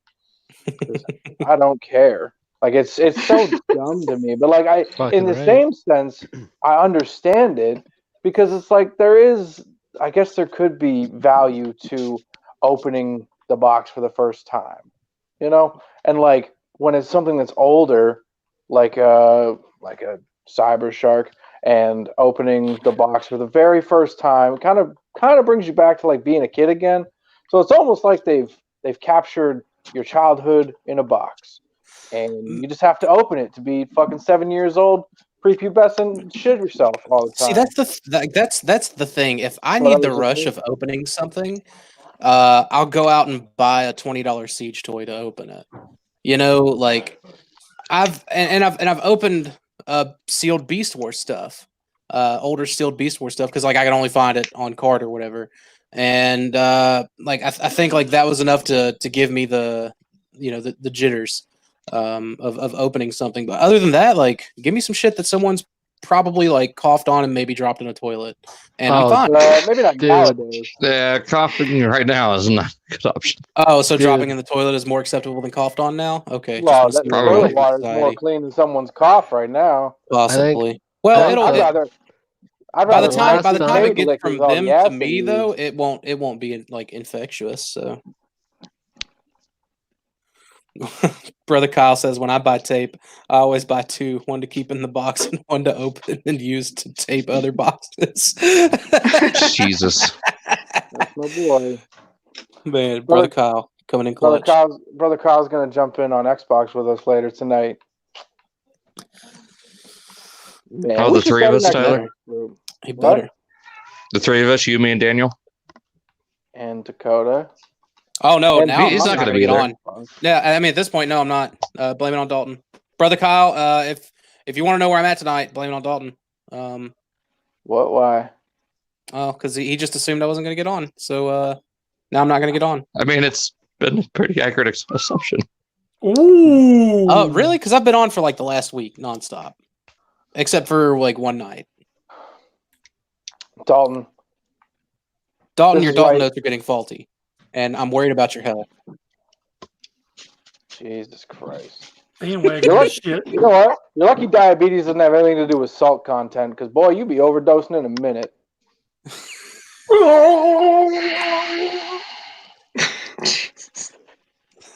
I don't care. Like, it's so dumb to me. But like, in the same sense, I understand it, because it's like I guess there could be value to opening the box for the first time, and like when it's something that's older, like a Cybershark, and opening the box for the very first time kind of brings you back to like being a kid again. So it's almost like they've captured your childhood in a box, and you just have to open it to be fucking 7 years old, prepubescent, shit yourself all the time. See, that's the thing. If I need the rush of opening something, I'll go out and buy a $20 Siege toy to open it. Like I've opened sealed Beast War stuff, older sealed Beast War stuff, because like I could only find it on card or whatever, and like I think like that was enough to give me the the jitters of opening something. But other than that, like, give me some shit that someone's probably like coughed on and maybe dropped in a toilet, and I'm fine. Maybe not nowadays. Yeah, coughing right now is not a good option. Oh, so dropping in the toilet is more acceptable than coughed on now? Okay. Well, that toilet water is more clean than someone's cough right now. Possibly. Well, by the time it gets from them to me, though, it won't be like infectious. So Brother Kyle says, when I buy tape, I always buy two, one to keep in the box and one to open and use to tape other boxes. Jesus. That's my boy. Man, Brother Kyle coming in Brother clutch. Kyle's going to jump in on Xbox with us later tonight. Man, Oh, we the should three start of us, an Tyler? Xbox group. He better. The three of us, you, me, and Daniel. And Dakota. Oh, no, And now he's I'm not not gonna going to be get there. on. Yeah, I mean, at this point, no, I'm not. Blame it on Dalton. Brother Kyle, if you want to know where I'm at tonight, blame it on Dalton. What? Why? Oh, because he just assumed I wasn't going to get on. So now I'm not going to get on. I mean, it's been a pretty accurate assumption. Ooh. Oh, really? Because I've been on for like the last week nonstop, except for like one night. Dalton. Your Dalton notes are getting faulty, and I'm worried about your health. Jesus Christ. Bandwagon shit. You know what? You're lucky diabetes doesn't have anything to do with salt content, because boy, you be overdosing in a minute.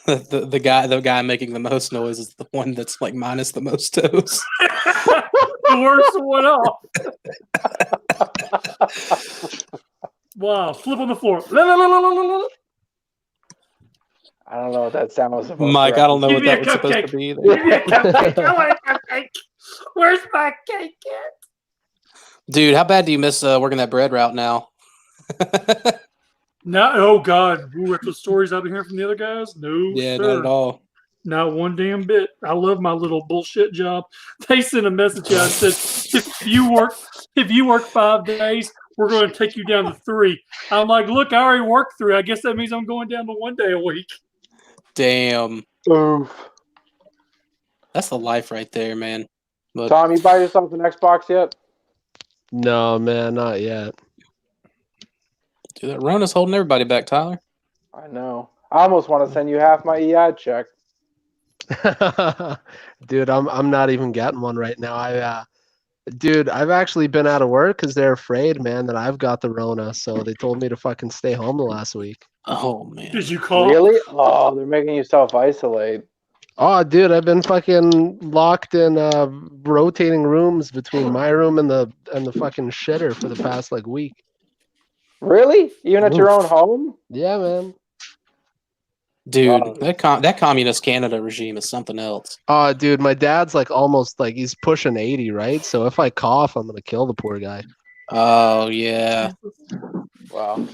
the guy making the most noise is the one that's like minus the most toes. The worst one off. Wow, flip on the floor. I don't know what that sound was supposed Mike, to I don't know Give what me a that was supposed cupcake. to be either. Give me a cupcake. I want a cupcake. Where's my cake at? Dude, how bad do you miss working that bread route now? No, oh God. Ooh, after the stories I've been hearing from the other guys, no, Yeah, sir. not at all. Not one damn bit. I love my little bullshit job. They sent a message out that said, if you work 5 days, we're going to take you down to 3. I'm like, look, I already worked 3. I guess that means I'm going down to 1 day a week. Damn. Oof. That's the life right there, man. But Tom, you buy yourself an Xbox yet? No, man, not yet. dude, that Rona's holding everybody back, Tyler. I know. I almost want to send you half my EI check. Dude, I'm not even getting one right now. I've actually been out of work because they're afraid, man, that I've got the Rona. So they told me to fucking stay home the last week. Oh man. Did you call? Really? Oh, they're making you self-isolate. Oh, dude, I've been fucking locked in rotating rooms between my room and the fucking shitter for the past like week. Really? Even at your own home? Yeah, man. Dude, Oh. that communist Canada regime is something else. Oh, dude, my dad's like almost like he's pushing 80, right? So if I cough, I'm gonna kill the poor guy. Oh yeah. Wow.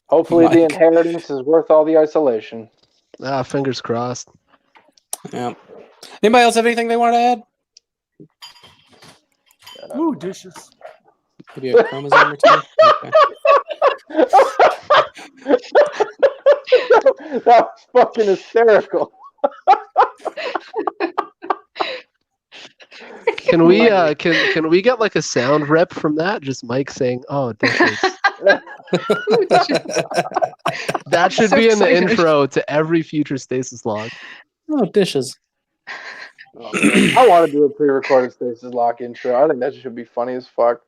Hopefully the Mike. inheritance is worth all the isolation. Fingers crossed. Yeah. Anybody else have anything they wanted to add? Ooh, dishes. Maybe a chromosome or two? Okay. That was fucking hysterical. Can we can we get like a sound rep from that? Just Mike saying, "Oh, dishes." That should So be in the excited. intro to every future Stasis log. Oh, dishes. I want to do a pre-recorded Stasis Lock intro. I think that should be funny as fuck.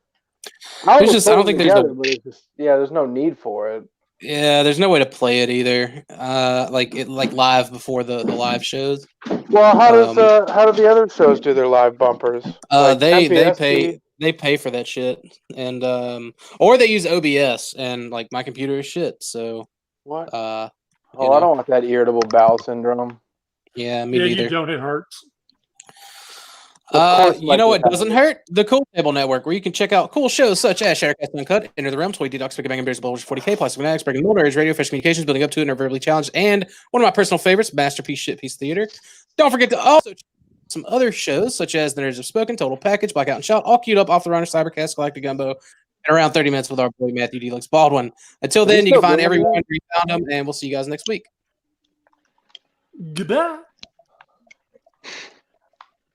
I There's just- I don't think there's together, a- but it's just, there's no need for it. Yeah, there's no way to play it either. Like live before the live shows. Well, how do the other shows do their live bumpers? Like They MPSC? pay for that shit, and or they use OBS, and like my computer is shit. So What? I I don't want that irritable bowel syndrome. yeah, me Yeah, neither. you don't. It hurts. Of course, You know Mike what would doesn't have hurt? The Cool Table Network, where you can check out cool shows such as Shattercast Uncut, Enter the Realm, Toy Detox, Figga Bangin, Bears, Bulge, 40K, Plastic Fanatics, Breaking the Mold, Areas Radio, Fresh Communications, Building Up to It, and Verbally Challenged, and one of my personal favorites, Masterpiece Shitpiece Theater. Don't forget to also check out some other shows such as The Nerds Have Spoken, Total Package, Blackout Shout, all queued up off the Runner, Cybercast, Galactic Gumbo, and around 30 minutes with our boy Matthew Deluxe Baldwin. Until Are you then, you can still find doing everyone that? where you found them, and we'll see you guys next week. Goodbye.